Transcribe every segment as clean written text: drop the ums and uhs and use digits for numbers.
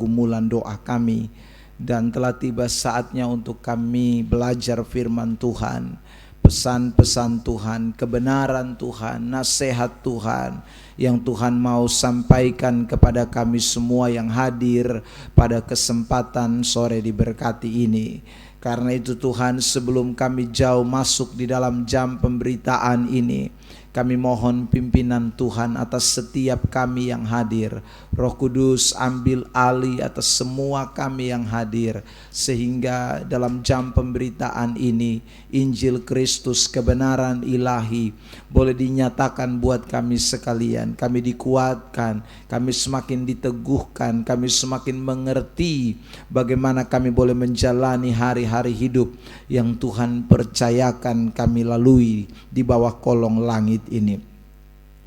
pergumulan doa kami, dan telah tiba saatnya untuk kami belajar firman Tuhan, pesan-pesan Tuhan, kebenaran Tuhan, nasihat Tuhan yang Tuhan mau sampaikan kepada kami semua yang hadir pada kesempatan sore diberkati ini. Karena itu Tuhan, sebelum kami jauh masuk di dalam jam pemberitaan ini, kami mohon pimpinan Tuhan atas setiap kami yang hadir. Roh Kudus ambil alih atas semua kami yang hadir, sehingga dalam jam pemberitaan ini Injil Kristus, kebenaran ilahi boleh dinyatakan buat kami sekalian. Kami dikuatkan, kami semakin diteguhkan, kami semakin mengerti bagaimana kami boleh menjalani hari-hari hidup yang Tuhan percayakan kami lalui di bawah kolong langit ini.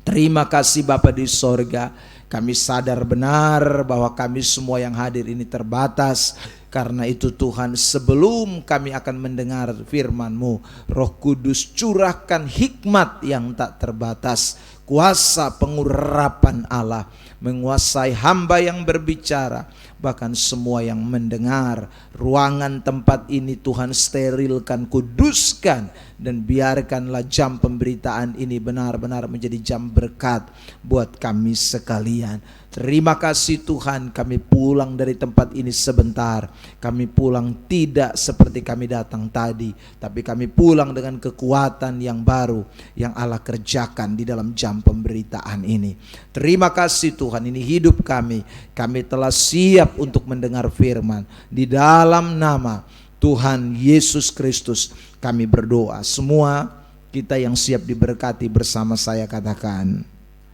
Terima kasih Bapa di sorga. Kami sadar benar bahwa kami semua yang hadir ini terbatas. Karena itu Tuhan, sebelum kami akan mendengar firman-Mu, Roh Kudus curahkan hikmat yang tak terbatas, kuasa pengurapan Allah menguasai hamba yang berbicara, bahkan semua yang mendengar. Ruangan tempat ini Tuhan sterilkan, kuduskan, dan biarkanlah jam pemberitaan ini benar-benar menjadi jam berkat buat kami sekalian. Terima kasih Tuhan, kami pulang dari tempat ini sebentar. Kami pulang tidak seperti kami datang tadi, tapi kami pulang dengan kekuatan yang baru yang Allah kerjakan di dalam jam pemberitaan ini. Terima kasih Tuhan, ini hidup kami. Kami telah siap untuk mendengar firman. Di dalam nama Tuhan Yesus Kristus kami berdoa. Semua kita yang siap diberkati bersama saya katakan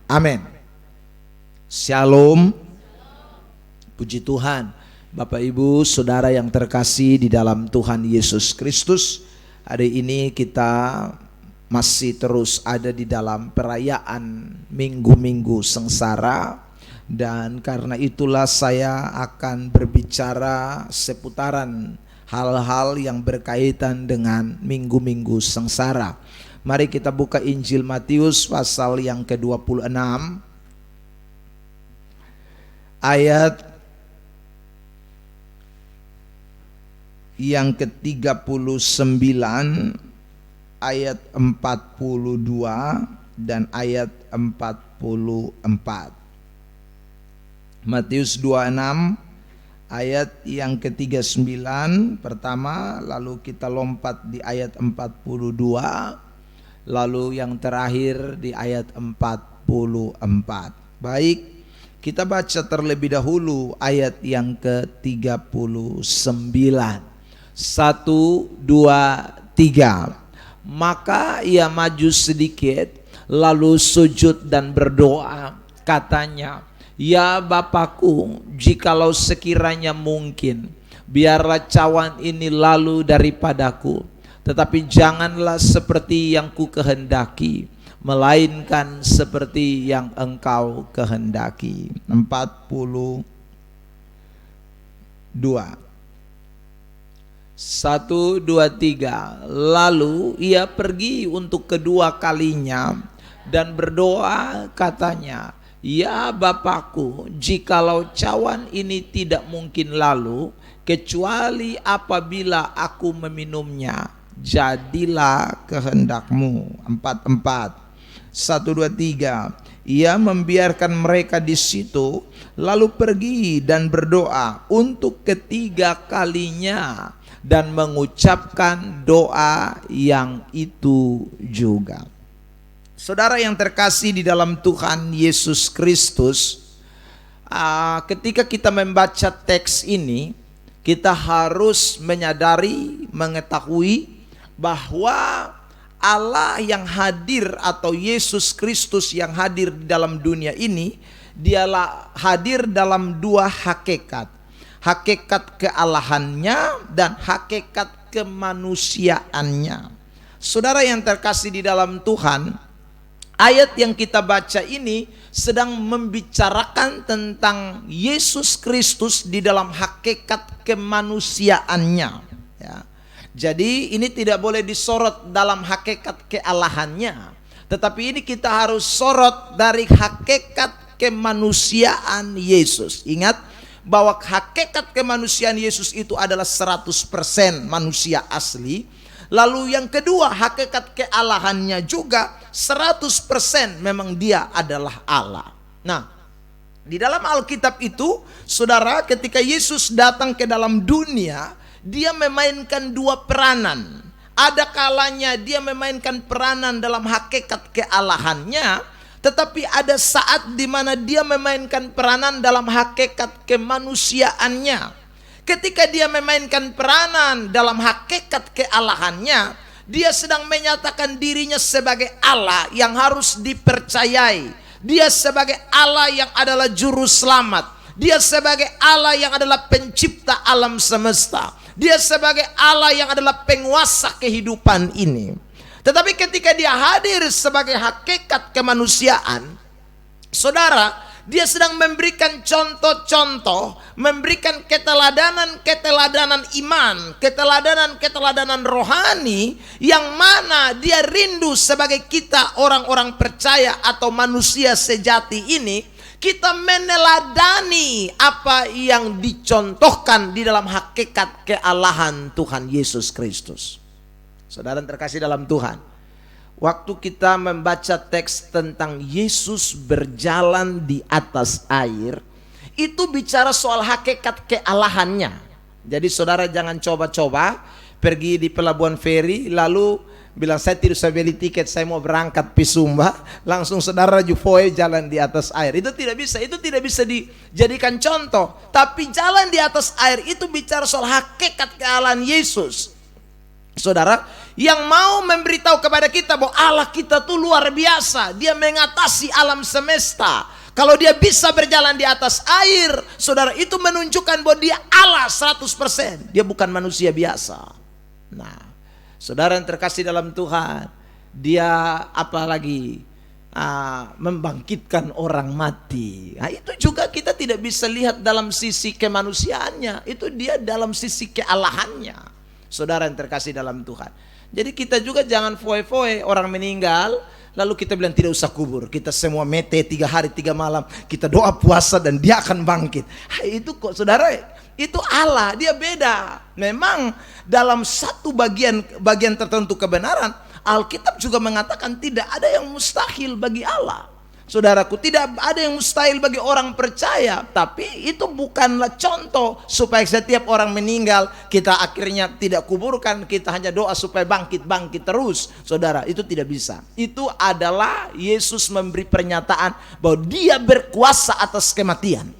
amin. Shalom. Puji Tuhan. Bapak Ibu Saudara yang terkasih di dalam Tuhan Yesus Kristus, hari ini kita masih terus ada di dalam perayaan minggu-minggu sengsara, dan karena itulah saya akan berbicara seputaran hal-hal yang berkaitan dengan minggu-minggu sengsara. Mari kita buka Injil Matius pasal yang ke-26 ayat yang ke-39, ayat 42 dan ayat 44. Matius 26 ayat yang ke-39 pertama, lalu kita lompat di ayat 42, lalu yang terakhir di ayat 44. Baik, kita baca terlebih dahulu ayat yang ke-39. 1, 2, 3. Maka ia maju sedikit, lalu sujud dan berdoa, katanya, "Ya Bapakku, jikalau sekiranya mungkin, biarlah cawan ini lalu daripadaku, tetapi janganlah seperti yang ku kehendaki, melainkan seperti yang Engkau kehendaki." 42. 1, 2, 3. Lalu ia pergi untuk kedua kalinya dan berdoa, katanya, "Ya Bapakku, jikalau cawan ini tidak mungkin lalu, kecuali apabila aku meminumnya, jadilah kehendak-Mu." 44. 1, 2, 3. Ia membiarkan mereka di situ, lalu pergi dan berdoa untuk ketiga kalinya dan mengucapkan doa yang itu juga. Saudara yang terkasih di dalam Tuhan Yesus Kristus, ketika kita membaca teks ini, kita harus menyadari, mengetahui bahwa Allah yang hadir atau Yesus Kristus yang hadir di dalam dunia ini, dialah hadir dalam dua hakikat. Hakikat kealahannya dan hakikat kemanusiaannya. Saudara yang terkasih di dalam Tuhan, ayat yang kita baca ini sedang membicarakan tentang Yesus Kristus di dalam hakikat kemanusiaannya, ya. Jadi ini tidak boleh disorot dalam hakikat kealahannya, tetapi ini kita harus sorot dari hakikat kemanusiaan Yesus. Ingat bahwa hakikat kemanusiaan Yesus itu adalah 100% manusia asli. Lalu yang kedua, hakikat kealahannya juga 100% memang dia adalah Allah. Nah, di dalam Alkitab itu, saudara, ketika Yesus datang ke dalam dunia, dia memainkan dua peranan. Ada kalanya dia memainkan peranan dalam hakikat kealahannya, tetapi ada saat di mana dia memainkan peranan dalam hakikat kemanusiaannya. Ketika dia memainkan peranan dalam hakikat kealahannya, dia sedang menyatakan dirinya sebagai Allah yang harus dipercayai. Dia sebagai Allah yang adalah juru selamat. Dia sebagai Allah yang adalah pencipta alam semesta. Dia sebagai Allah yang adalah penguasa kehidupan ini. Tetapi ketika dia hadir sebagai hakikat kemanusiaan, saudara, dia sedang memberikan contoh-contoh, memberikan keteladanan iman, keteladanan rohani, yang mana dia rindu sebagai kita orang-orang percaya atau manusia sejati ini, kita meneladani apa yang dicontohkan di dalam hakikat kealahan Tuhan Yesus Kristus. Saudara terkasih dalam Tuhan, waktu kita membaca teks tentang Yesus berjalan di atas air, itu bicara soal hakikat kealahannya. Jadi saudara jangan coba-coba pergi di pelabuhan feri lalu bilang saya tidak bisa beli tiket, saya mau berangkat pi Sumba, langsung saudara jufoe jalan di atas air. Itu tidak bisa dijadikan contoh. Tapi jalan di atas air itu bicara soal hakikat kealahan Yesus. Saudara, yang mau memberitahu kepada kita bahwa Allah kita tuh luar biasa, dia mengatasi alam semesta. Kalau dia bisa berjalan di atas air, saudara, itu menunjukkan bahwa dia Allah 100%. Dia bukan manusia biasa. Nah, saudara yang terkasih dalam Tuhan, dia apalagi membangkitkan orang mati. Nah, itu juga kita tidak bisa lihat dalam sisi kemanusiaannya, itu dia dalam sisi kealahannya. Saudara yang terkasih dalam Tuhan, jadi kita juga jangan foe-foe orang meninggal lalu kita bilang tidak usah kubur, kita semua mete 3 hari 3 malam, kita doa puasa dan dia akan bangkit. Itu kok saudara, itu Allah, dia beda. Memang dalam satu bagian tertentu kebenaran, Alkitab juga mengatakan tidak ada yang mustahil bagi Allah. Saudaraku, tidak ada yang mustahil bagi orang percaya. Tapi itu bukanlah contoh supaya setiap orang meninggal kita akhirnya tidak kuburkan, kita hanya doa supaya bangkit terus. Saudara, itu tidak bisa. Itu adalah Yesus memberi pernyataan bahwa dia berkuasa atas kematian.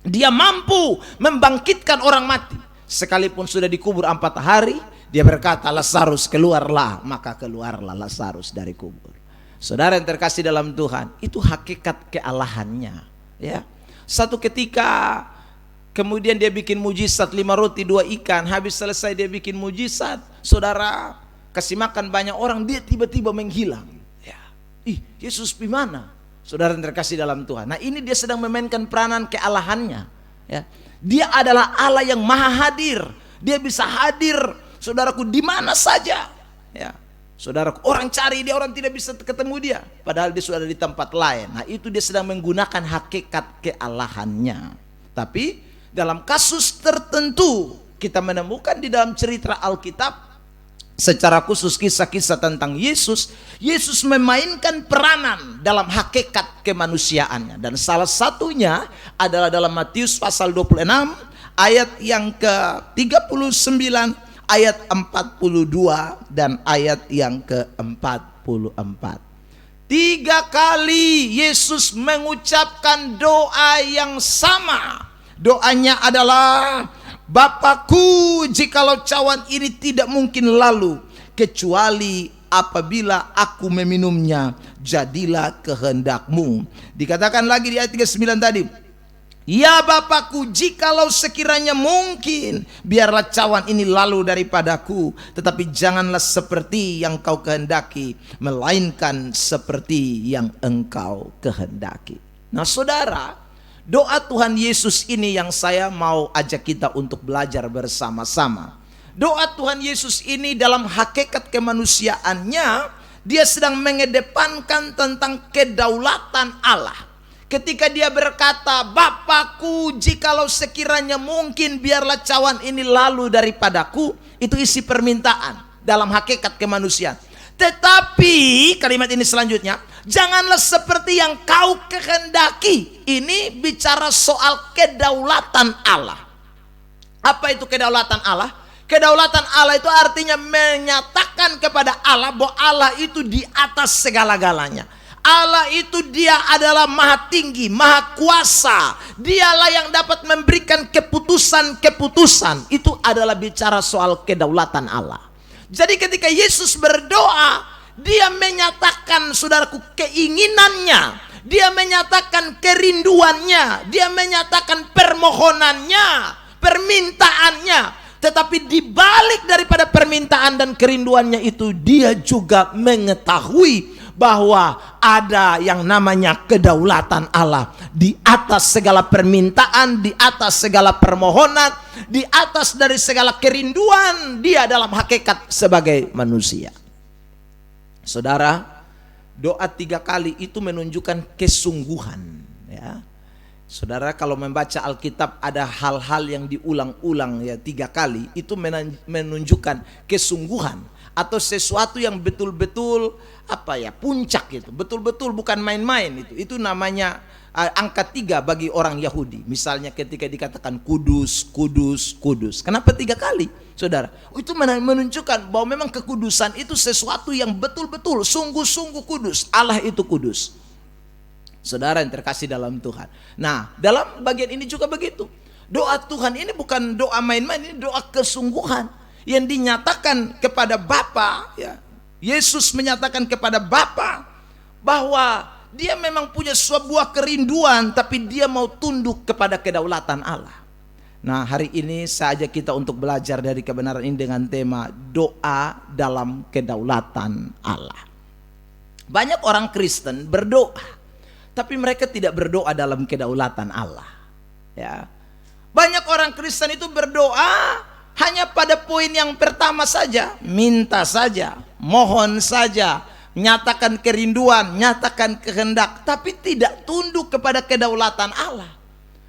Dia mampu membangkitkan orang mati. Sekalipun sudah dikubur 4 hari, dia berkata, Lazarus keluarlah. Maka keluarlah Lazarus dari kubur. Saudara yang terkasih dalam Tuhan, itu hakikat kealahannya, ya. Satu ketika kemudian dia bikin mujizat 5 roti 2 ikan, habis selesai dia bikin mujizat, saudara, kasih makan banyak orang, dia tiba-tiba menghilang, ya. Yesus di mana? Saudara yang terkasih dalam Tuhan. Nah, ini dia sedang memainkan peranan kealahannya, ya. Dia adalah Allah yang maha hadir. Dia bisa hadir, saudaraku, di mana saja, ya. Saudara, orang cari dia, orang tidak bisa ketemu dia, padahal dia sudah ada di tempat lain. Nah, itu dia sedang menggunakan hakikat kealahannya. Tapi dalam kasus tertentu kita menemukan di dalam cerita Alkitab, secara khusus kisah-kisah tentang Yesus, Yesus memainkan peranan dalam hakikat kemanusiaannya. Dan salah satunya adalah dalam Matius pasal 26 ayat yang ke-39, ayat 42 dan ayat yang ke-44. 3 kali Yesus mengucapkan doa yang sama. Doanya adalah, Bapakku, jikalau cawan ini tidak mungkin lalu, kecuali apabila aku meminumnya, jadilah kehendakmu. Dikatakan lagi di ayat 39 tadi, ya Bapakku, jikalau sekiranya mungkin, biarlah cawan ini lalu daripadaku, tetapi janganlah seperti yang kau kehendaki, melainkan seperti yang engkau kehendaki. Nah saudara, doa Tuhan Yesus ini yang saya mau ajak kita untuk belajar bersama-sama. Doa Tuhan Yesus ini dalam hakikat kemanusiaannya, dia sedang mengedepankan tentang kedaulatan Allah. Ketika dia berkata, Bapakku, jikalau sekiranya mungkin biarlah cawan ini lalu daripadaku. Itu isi permintaan dalam hakikat kemanusiaan. Tetapi kalimat ini selanjutnya, janganlah seperti yang kau kehendaki. Ini bicara soal kedaulatan Allah. Apa itu kedaulatan Allah? Kedaulatan Allah itu artinya menyatakan kepada Allah bahwa Allah itu di atas segala-galanya. Allah itu dia adalah maha tinggi, maha kuasa. Dialah yang dapat memberikan keputusan-keputusan. Itu adalah bicara soal kedaulatan Allah. Jadi ketika Yesus berdoa, dia menyatakan, saudaraku, keinginannya. Dia menyatakan kerinduannya. Dia menyatakan permohonannya, permintaannya. Tetapi dibalik daripada permintaan dan kerinduannya itu, dia juga mengetahui bahwa ada yang namanya kedaulatan Allah di atas segala permintaan, di atas segala permohonan, di atas dari segala kerinduan dia dalam hakikat sebagai manusia. Saudara, doa 3 kali itu menunjukkan kesungguhan, ya. Saudara, kalau membaca Alkitab ada hal-hal yang diulang-ulang ya 3 kali, itu menunjukkan kesungguhan atau sesuatu yang betul-betul puncak itu. Betul-betul bukan main-main itu. Itu namanya angka 3 bagi orang Yahudi. Misalnya ketika dikatakan kudus, kudus, kudus. Kenapa 3 kali? Saudara, itu menunjukkan bahwa memang kekudusan itu sesuatu yang betul-betul sungguh-sungguh kudus. Allah itu kudus. Saudara yang terkasih dalam Tuhan. Nah, dalam bagian ini juga begitu. Doa Tuhan ini bukan doa main-main, ini doa kesungguhan yang dinyatakan kepada Bapa, ya. Yesus menyatakan kepada Bapa bahwa dia memang punya sebuah kerinduan, tapi dia mau tunduk kepada kedaulatan Allah. Nah, hari ini saya ajak kita untuk belajar dari kebenaran ini dengan tema doa dalam kedaulatan Allah. Banyak orang Kristen berdoa, tapi mereka tidak berdoa dalam kedaulatan Allah, ya. Banyak orang Kristen itu berdoa hanya pada poin yang pertama saja, minta saja, mohon saja, nyatakan kerinduan, nyatakan kehendak, tapi tidak tunduk kepada kedaulatan Allah.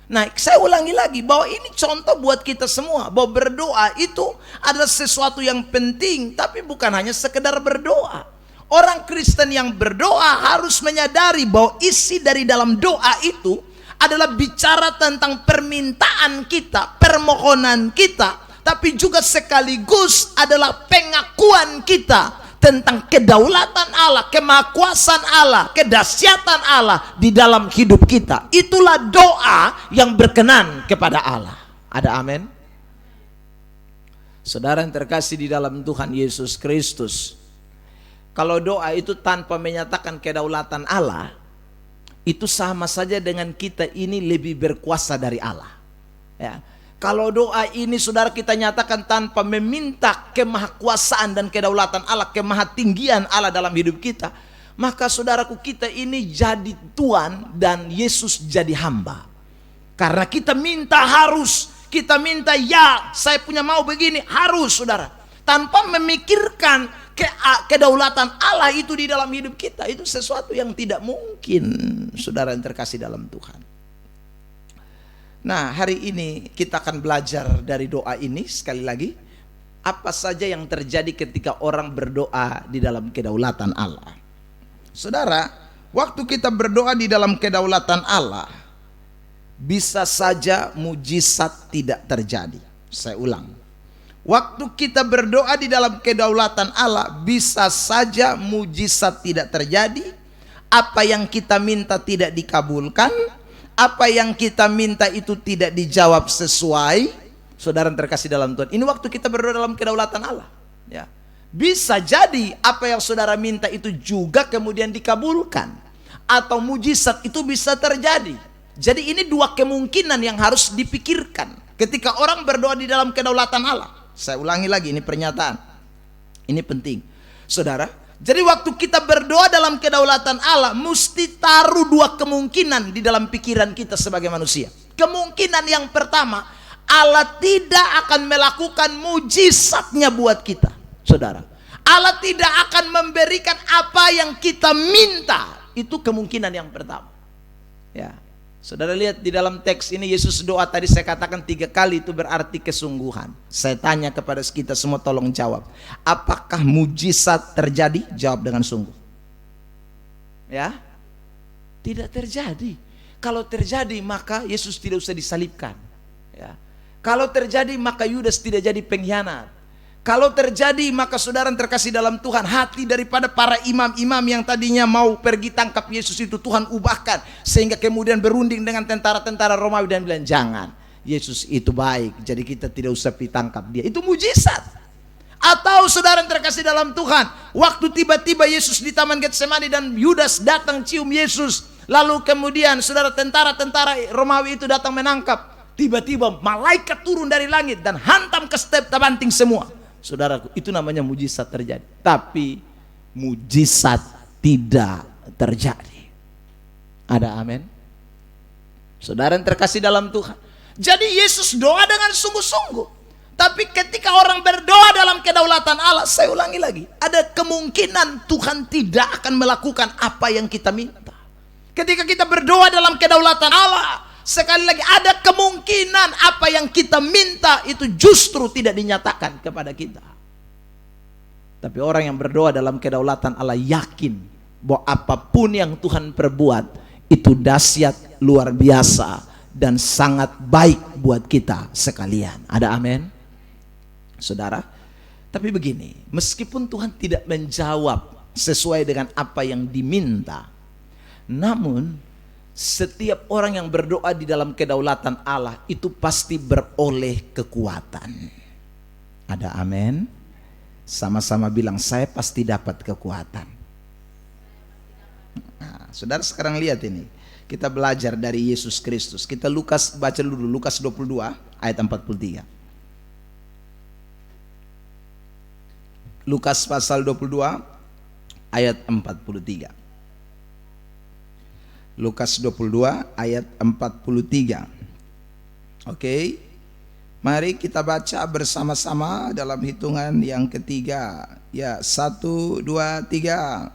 Nah, saya ulangi lagi bahwa ini contoh buat kita semua, bahwa berdoa itu adalah sesuatu yang penting, tapi bukan hanya sekedar berdoa. Orang Kristen yang berdoa harus menyadari bahwa isi dari dalam doa itu adalah bicara tentang permintaan kita, permohonan kita, tapi juga sekaligus adalah pengakuan kita tentang kedaulatan Allah, kemahakuasaan Allah, kedahsyatan Allah di dalam hidup kita. Itulah doa yang berkenan kepada Allah. Ada amin? Saudara yang terkasih di dalam Tuhan Yesus Kristus, kalau doa itu tanpa menyatakan kedaulatan Allah, itu sama saja dengan kita ini lebih berkuasa dari Allah, ya. Kalau doa ini saudara kita nyatakan tanpa meminta kemahakuasaan dan kedaulatan Allah, kemahatinggian Allah dalam hidup kita, maka saudaraku, kita ini jadi Tuhan dan Yesus jadi hamba. Karena kita minta harus, kita minta ya, saya punya mau begini, harus saudara. Tanpa memikirkan kedaulatan Allah itu di dalam hidup kita, itu sesuatu yang tidak mungkin, saudara yang terkasih dalam Tuhan. Nah, hari ini kita akan belajar dari doa ini sekali lagi. Apa saja yang terjadi ketika orang berdoa di dalam kedaulatan Allah. Saudara, waktu kita berdoa di dalam kedaulatan Allah, bisa saja mujizat tidak terjadi. Saya ulang. Waktu kita berdoa di dalam kedaulatan Allah, bisa saja mujizat tidak terjadi. Apa yang kita minta tidak dikabulkan. Apa yang kita minta itu tidak dijawab sesuai. Saudara terkasih dalam Tuhan, ini waktu kita berdoa dalam kedaulatan Allah, ya. Bisa jadi apa yang saudara minta itu juga kemudian dikabulkan, atau mujizat itu bisa terjadi. Jadi ini 2 kemungkinan yang harus dipikirkan ketika orang berdoa di dalam kedaulatan Allah. Saya ulangi lagi, ini pernyataan, ini penting, saudara. Jadi waktu kita berdoa dalam kedaulatan Allah, mesti taruh 2 kemungkinan di dalam pikiran kita sebagai manusia. Kemungkinan yang pertama, Allah tidak akan melakukan mujizatnya buat kita, saudara. Allah tidak akan memberikan apa yang kita minta. Itu kemungkinan yang pertama. Ya, saudara lihat di dalam teks ini Yesus doa tadi saya katakan 3 kali, itu berarti kesungguhan. Saya tanya kepada kita semua, tolong jawab. Apakah mujizat terjadi? Jawab dengan sungguh. Ya, tidak terjadi. Kalau terjadi maka Yesus tidak usah disalibkan. Ya. Kalau terjadi maka Yudas tidak jadi pengkhianat. Kalau terjadi maka saudara terkasih dalam Tuhan, hati daripada para imam-imam yang tadinya mau pergi tangkap Yesus itu Tuhan ubahkan, sehingga kemudian berunding dengan tentara-tentara Romawi dan bilang jangan, Yesus itu baik, jadi kita tidak usah pergi tangkap dia. Itu mujizat. Atau saudara terkasih dalam Tuhan, waktu tiba-tiba Yesus di Taman Getsemani dan Yudas datang cium Yesus, lalu kemudian saudara tentara-tentara Romawi itu datang menangkap, tiba-tiba malaikat turun dari langit dan hantam ke step tabanting semua. Saudaraku, itu namanya mujizat terjadi. Tapi mujizat tidak terjadi. Ada amin? Saudara yang terkasih dalam Tuhan, jadi Yesus doa dengan sungguh-sungguh. Tapi ketika orang berdoa dalam kedaulatan Allah, saya ulangi lagi, ada kemungkinan Tuhan tidak akan melakukan apa yang kita minta. Ketika kita berdoa dalam kedaulatan Allah, sekali lagi ada kemungkinan apa yang kita minta itu justru tidak dinyatakan kepada kita. Tapi orang yang berdoa dalam kedaulatan Allah yakin bahwa apapun yang Tuhan perbuat itu dahsyat, luar biasa, dan sangat baik buat kita sekalian. Ada amin? Saudara, tapi begini, meskipun Tuhan tidak menjawab sesuai dengan apa yang diminta, namun setiap orang yang berdoa di dalam kedaulatan Allah itu pasti beroleh kekuatan. Ada amin? Sama-sama bilang, saya pasti dapat kekuatan. Nah, saudara sekarang lihat ini. Kita belajar dari Yesus Kristus. Kita baca dulu Lukas 22 ayat 43. Lukas pasal 22 ayat 43. Lukas 22 ayat 43. Oke. Mari kita baca bersama-sama dalam hitungan yang ketiga. Ya, 1, 2, 3.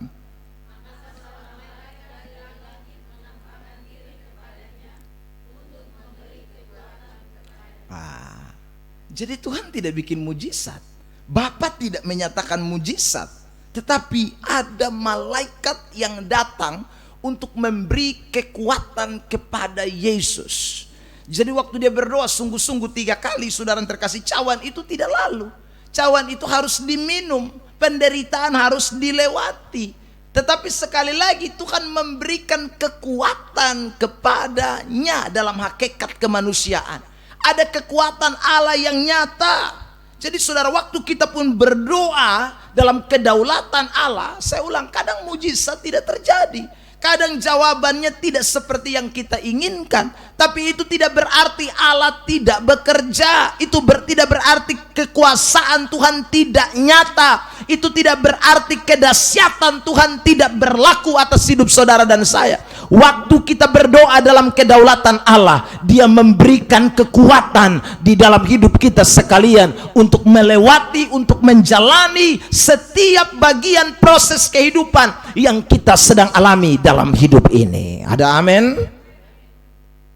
Jadi Tuhan tidak bikin mujizat. Bapa tidak menyatakan mujizat, tetapi ada malaikat yang datang untuk memberi kekuatan kepada Yesus. Jadi waktu dia berdoa sungguh-sungguh 3 kali, saudara terkasih, cawan itu tidak lalu. Cawan itu harus diminum, penderitaan harus dilewati. Tetapi sekali lagi Tuhan memberikan kekuatan kepadanya dalam hakikat kemanusiaan. Ada kekuatan Allah yang nyata. Jadi saudara, waktu kita pun berdoa dalam kedaulatan Allah, saya ulang, kadang mujizat tidak terjadi. Kadang jawabannya tidak seperti yang kita inginkan. Tapi itu tidak berarti Allah tidak bekerja. Itu tidak berarti kekuasaan Tuhan tidak nyata. Itu tidak berarti kedahsyatan Tuhan tidak berlaku atas hidup saudara dan saya. Waktu kita berdoa dalam kedaulatan Allah, Dia memberikan kekuatan di dalam hidup kita sekalian untuk melewati, untuk menjalani setiap bagian proses kehidupan yang kita sedang alami dalam hidup ini. Ada amin?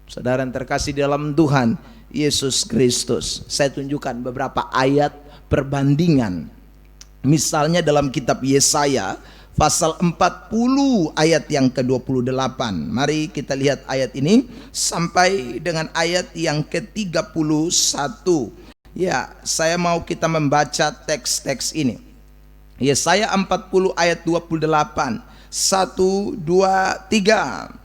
Saudara yang terkasih dalam Tuhan Yesus Kristus, saya tunjukkan beberapa ayat perbandingan. Misalnya dalam kitab Yesaya pasal 40 ayat yang ke-28. Mari kita lihat ayat ini sampai dengan ayat yang ke-31. Ya, saya mau kita membaca teks-teks ini. Yesaya 40 ayat 28. 1, 2, 3.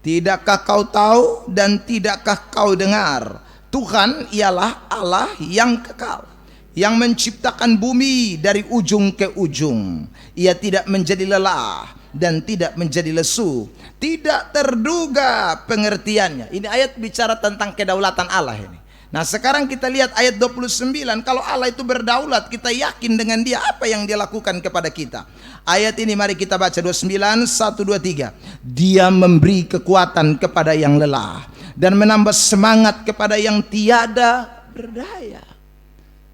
Tidakkah kau tahu dan tidakkah kau dengar? Tuhan ialah Allah yang kekal, yang menciptakan bumi dari ujung ke ujung. Ia tidak menjadi lelah dan tidak menjadi lesu, tidak terduga pengertiannya. Ini ayat bicara tentang kedaulatan Allah ini. Nah sekarang kita lihat ayat 29. Kalau Allah itu berdaulat, kita yakin dengan Dia, apa yang Dia lakukan kepada kita. Ayat ini mari kita baca 29, 1, 2, 3. Dia memberi kekuatan kepada yang lelah dan menambah semangat kepada yang tiada berdaya.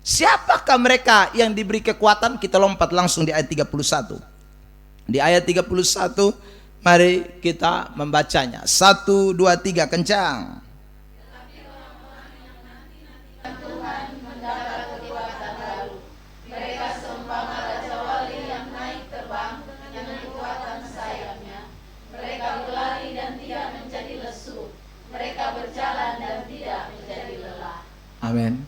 Siapakah mereka yang diberi kekuatan? Kita lompat langsung di ayat 31. Di ayat 31 Mari kita membacanya. 1, 2, 3 kencang. Amin.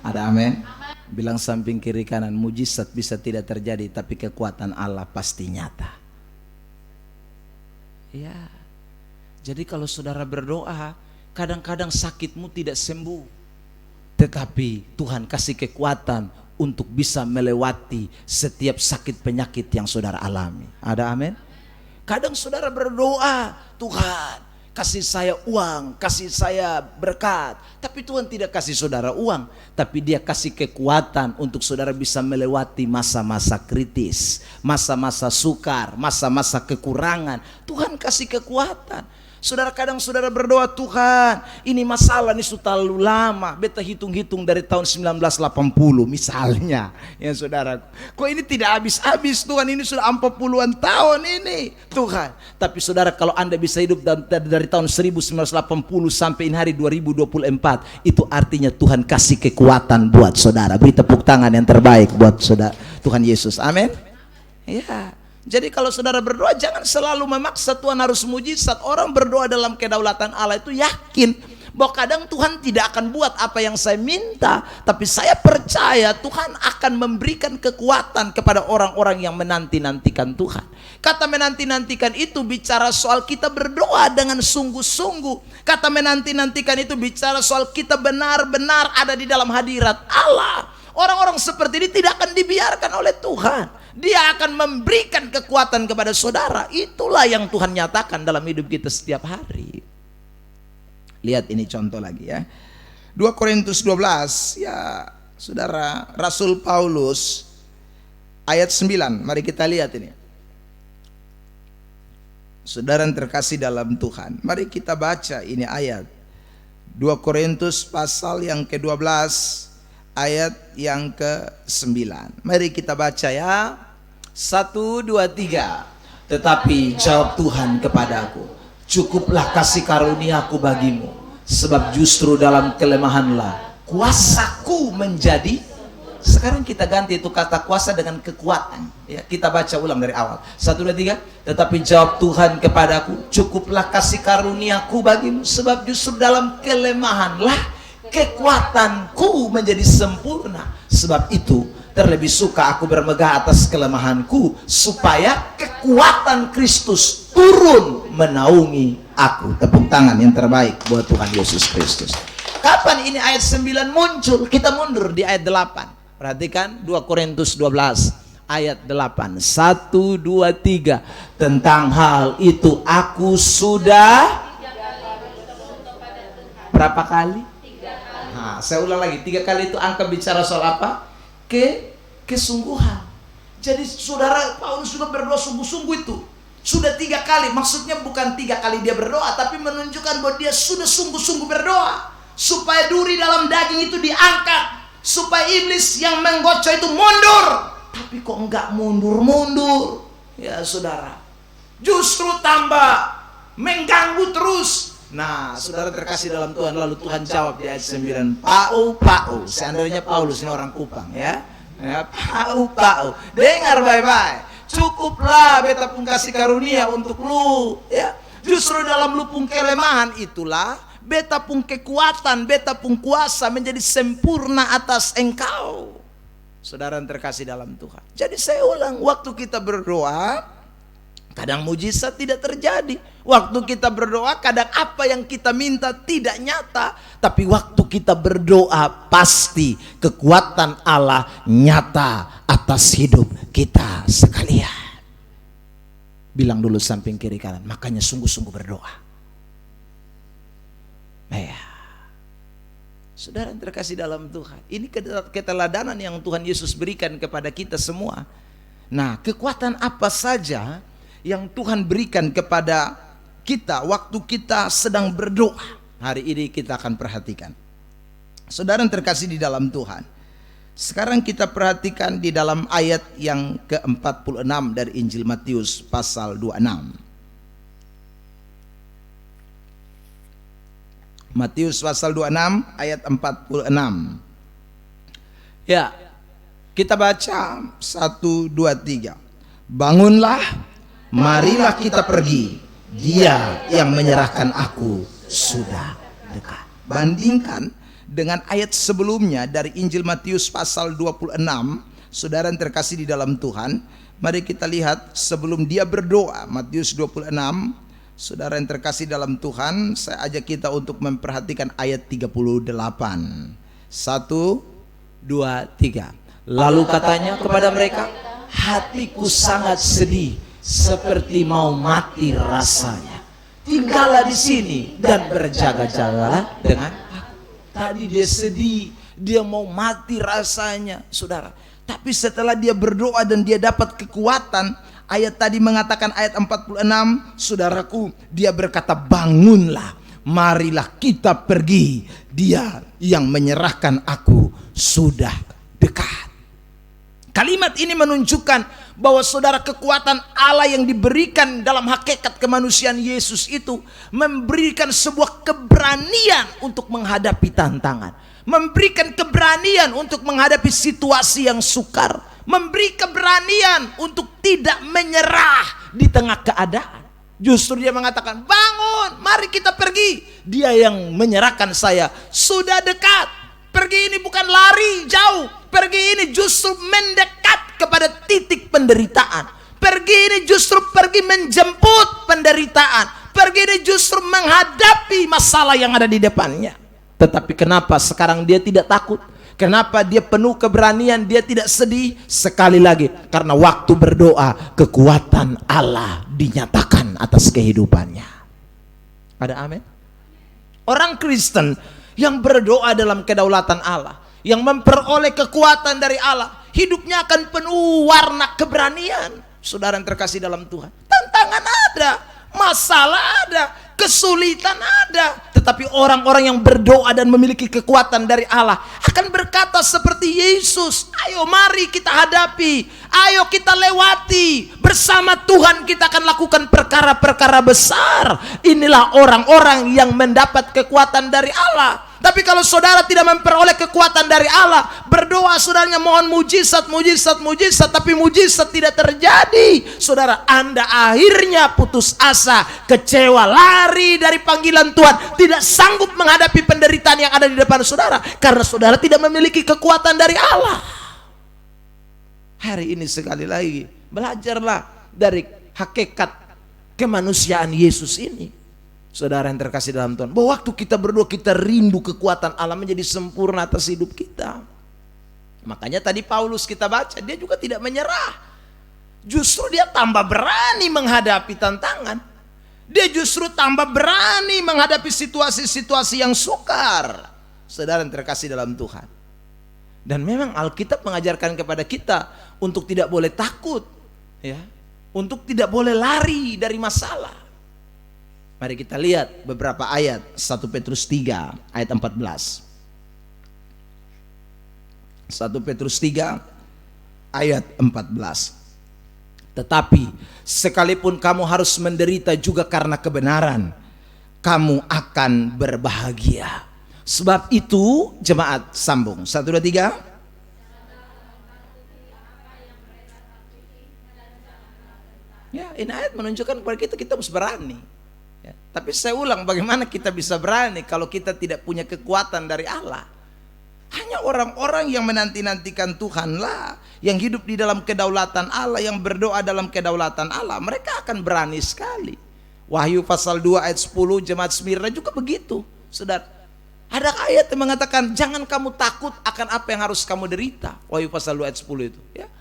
Ada amin? Bilang samping kiri kanan, mujizat bisa tidak terjadi, tapi kekuatan Allah pasti nyata. Ya. Jadi kalau saudara berdoa, kadang-kadang sakitmu tidak sembuh, tetapi Tuhan kasih kekuatan untuk bisa melewati setiap sakit penyakit yang saudara alami. Ada amin? Kadang saudara berdoa, Tuhan kasih saya uang, kasih saya berkat. Tapi Tuhan tidak kasih saudara uang, tapi Dia kasih kekuatan untuk saudara bisa melewati masa-masa kritis, masa-masa sukar, masa-masa kekurangan. Tuhan kasih kekuatan. Saudara, kadang saudara berdoa, Tuhan ini masalah ini sudah terlalu lama, beta hitung-hitung dari tahun 1980 misalnya, ya saudara, kok ini tidak habis-habis Tuhan, ini sudah 40-an tahun ini Tuhan. Tapi saudara, kalau Anda bisa hidup dari tahun 1980 sampai ini hari 2024, itu artinya Tuhan kasih kekuatan buat saudara. Beri tepuk tangan yang terbaik buat saudara Tuhan Yesus, amin. Ya. Jadi kalau saudara berdoa, jangan selalu memaksa Tuhan harus mujizat. Orang berdoa dalam kedaulatan Allah itu yakin bahwa kadang Tuhan tidak akan buat apa yang saya minta, tapi saya percaya Tuhan akan memberikan kekuatan kepada orang-orang yang menanti-nantikan Tuhan. Kata menanti-nantikan itu bicara soal kita berdoa dengan sungguh-sungguh. Kata menanti-nantikan itu bicara soal kita benar-benar ada di dalam hadirat Allah. Orang-orang seperti ini tidak akan dibiarkan oleh Tuhan. Dia akan memberikan kekuatan kepada saudara. Itulah yang Tuhan nyatakan dalam hidup kita setiap hari. Lihat ini contoh lagi ya. 2 Korintus 12 ya saudara, Rasul Paulus ayat 9. Mari kita lihat ini. Saudara yang terkasih dalam Tuhan, mari kita baca ini ayat 2 Korintus pasal yang ke-12 ayat yang ke-9. Mari kita baca ya. 1, 2, 3. Tetapi jawab Tuhan kepadaku, cukuplah kasih karuniaku bagimu, sebab justru dalam kelemahanlah kuasaku menjadi. Sekarang kita ganti itu kata kuasa dengan kekuatan ya, kita baca ulang dari awal. 1, 2, 3. Tetapi jawab Tuhan kepadaku, cukuplah kasih karuniaku bagimu, sebab justru dalam kelemahanlah kekuatanku menjadi sempurna. Sebab itu terlebih suka aku bermegah atas kelemahanku, supaya kekuatan Kristus turun menaungi aku. Tepuk tangan yang terbaik buat Tuhan Yesus Kristus. Kapan ini ayat 9 muncul? Kita mundur di ayat 8. Perhatikan 2 Korintus 12 ayat 8. 1, 2, 3. Tentang hal itu aku sudah berapa kali? Nah, saya ulang lagi, 3 kali itu angka bicara soal apa? Kesungguhan. Jadi saudara, Paulus sudah berdoa sungguh-sungguh itu. Sudah 3 kali, maksudnya bukan 3 kali dia berdoa, tapi menunjukkan bahwa dia sudah sungguh-sungguh berdoa. Supaya duri dalam daging itu diangkat. Supaya iblis yang menggocok itu mundur. Tapi kok enggak mundur-mundur? Ya saudara, justru tambah mengganggu terus. Nah, saudara terkasih dalam Tuhan, lalu Tuhan jawab di ayat 9, Pau, seandainya Paulus ini orang Kupang ya, Pau, dengar baik-baik, cukuplah beta pun kasih karunia untuk lu ya. Justru dalam lu pun kelemahan itulah beta pun kekuatan, beta pun kuasa menjadi sempurna atas engkau. Saudara yang terkasih dalam Tuhan. Jadi saya ulang, waktu kita berdoa kadang mujizat tidak terjadi. Waktu kita berdoa kadang apa yang kita minta tidak nyata. Tapi waktu kita berdoa pasti kekuatan Allah nyata atas hidup kita sekalian. Bilang dulu samping kiri kanan, makanya sungguh-sungguh berdoa. Ya. Saudara yang terkasih dalam Tuhan, ini keteladanan yang Tuhan Yesus berikan kepada kita semua. Nah, kekuatan apa saja yang Tuhan berikan kepada kita waktu kita sedang berdoa, hari ini kita akan perhatikan. Saudara yang terkasih di dalam Tuhan, sekarang kita perhatikan di dalam ayat yang ke-46 dari Injil Matius pasal 26. Matius pasal 26 ayat 46. Ya, kita baca 1, 2, 3. Bangunlah, marilah kita pergi. Dia yang menyerahkan aku sudah dekat. Bandingkan dengan ayat sebelumnya dari Injil Matius pasal 26. Saudara yang terkasih di dalam Tuhan, mari kita lihat sebelum dia berdoa. Matius 26. Saudara yang terkasih dalam Tuhan, saya ajak kita untuk memperhatikan ayat 38. 1, 2, 3. Lalu katanya kepada mereka, hatiku sangat sedih seperti mau mati rasanya. Tinggallah di sini dan berjaga-jagalah dengan aku. Tadi dia sedih, dia mau mati rasanya, saudara. Tapi setelah dia berdoa dan dia dapat kekuatan, ayat tadi mengatakan ayat 46, saudaraku, dia berkata, bangunlah, marilah kita pergi. Dia yang menyerahkan aku sudah dekat. Kalimat ini menunjukkan bahwa saudara, kekuatan Allah yang diberikan dalam hakikat kemanusiaan Yesus itu memberikan sebuah keberanian untuk menghadapi tantangan, memberikan keberanian untuk menghadapi situasi yang sukar, memberi keberanian untuk tidak menyerah di tengah keadaan. Justru dia mengatakan, bangun, mari kita pergi. Dia yang menyerahkan saya sudah dekat. Pergi ini bukan lari jauh, pergi ini justru mendekat kepada titik penderitaan. Pergi ini justru pergi menjemput penderitaan. Pergi ini justru menghadapi masalah yang ada di depannya. Tetapi kenapa sekarang dia tidak takut? Kenapa dia penuh keberanian, dia tidak sedih? Sekali lagi, karena waktu berdoa kekuatan Allah dinyatakan atas kehidupannya. Ada amin? Orang Kristen yang berdoa dalam kedaulatan Allah, yang memperoleh kekuatan dari Allah, hidupnya akan penuh warna keberanian. Saudara yang terkasih dalam Tuhan, tantangan ada, masalah ada, kesulitan ada, tetapi orang-orang yang berdoa dan memiliki kekuatan dari Allah akan berkata seperti Yesus, ayo mari kita hadapi, ayo kita lewati, bersama Tuhan kita akan lakukan perkara-perkara besar. Inilah orang-orang yang mendapat kekuatan dari Allah. Tapi kalau saudara tidak memperoleh kekuatan dari Allah, berdoa saudaranya mohon mujizat, tapi mujizat tidak terjadi, saudara, Anda akhirnya putus asa, kecewa, lari dari panggilan Tuhan, tidak sanggup menghadapi penderitaan yang ada di depan saudara, karena saudara tidak memiliki kekuatan dari Allah. Hari ini sekali lagi, belajarlah dari hakikat kemanusiaan Yesus ini. Saudara yang terkasih dalam Tuhan, bahwa waktu kita berdoa kita rindu kekuatan Allah menjadi sempurna atas hidup kita. Makanya tadi Paulus kita baca, dia juga tidak menyerah. Justru dia tambah berani menghadapi tantangan. Dia justru tambah berani menghadapi situasi-situasi yang sukar. Saudara yang terkasih dalam Tuhan. Dan memang Alkitab mengajarkan kepada kita untuk tidak boleh takut, ya, untuk tidak boleh lari dari masalah. Mari kita lihat beberapa ayat. 1 Petrus 3 ayat 14. 1 Petrus 3 ayat 14. Tetapi sekalipun kamu harus menderita juga karena kebenaran, kamu akan berbahagia. Sebab itu, jemaat sambung. 1, 2, 3. Ya, ini ayat menunjukkan kepada kita harus berani. Ya, tapi saya ulang, bagaimana kita bisa berani kalau kita tidak punya kekuatan dari Allah? Hanya orang-orang yang menanti-nantikan Tuhanlah, yang hidup di dalam kedaulatan Allah, yang berdoa dalam kedaulatan Allah, mereka akan berani sekali. Wahyu pasal 2 ayat 10, jemaat Smyrna juga begitu. Saudara, ada ayat yang mengatakan jangan kamu takut akan apa yang harus kamu derita. Wahyu pasal 2 ayat 10 itu, ya.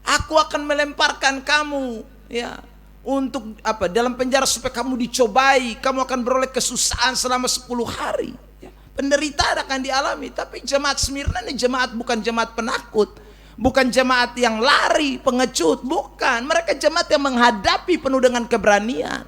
Aku akan melemparkan kamu, ya, untuk apa? Dalam penjara supaya kamu dicobai, kamu akan beroleh kesusahan selama 10 hari. Ya. Penderitaan akan dialami. Tapi jemaat Smyrna ini jemaat bukan jemaat penakut, bukan jemaat yang lari, pengecut, bukan. Mereka jemaat yang menghadapi penuh dengan keberanian.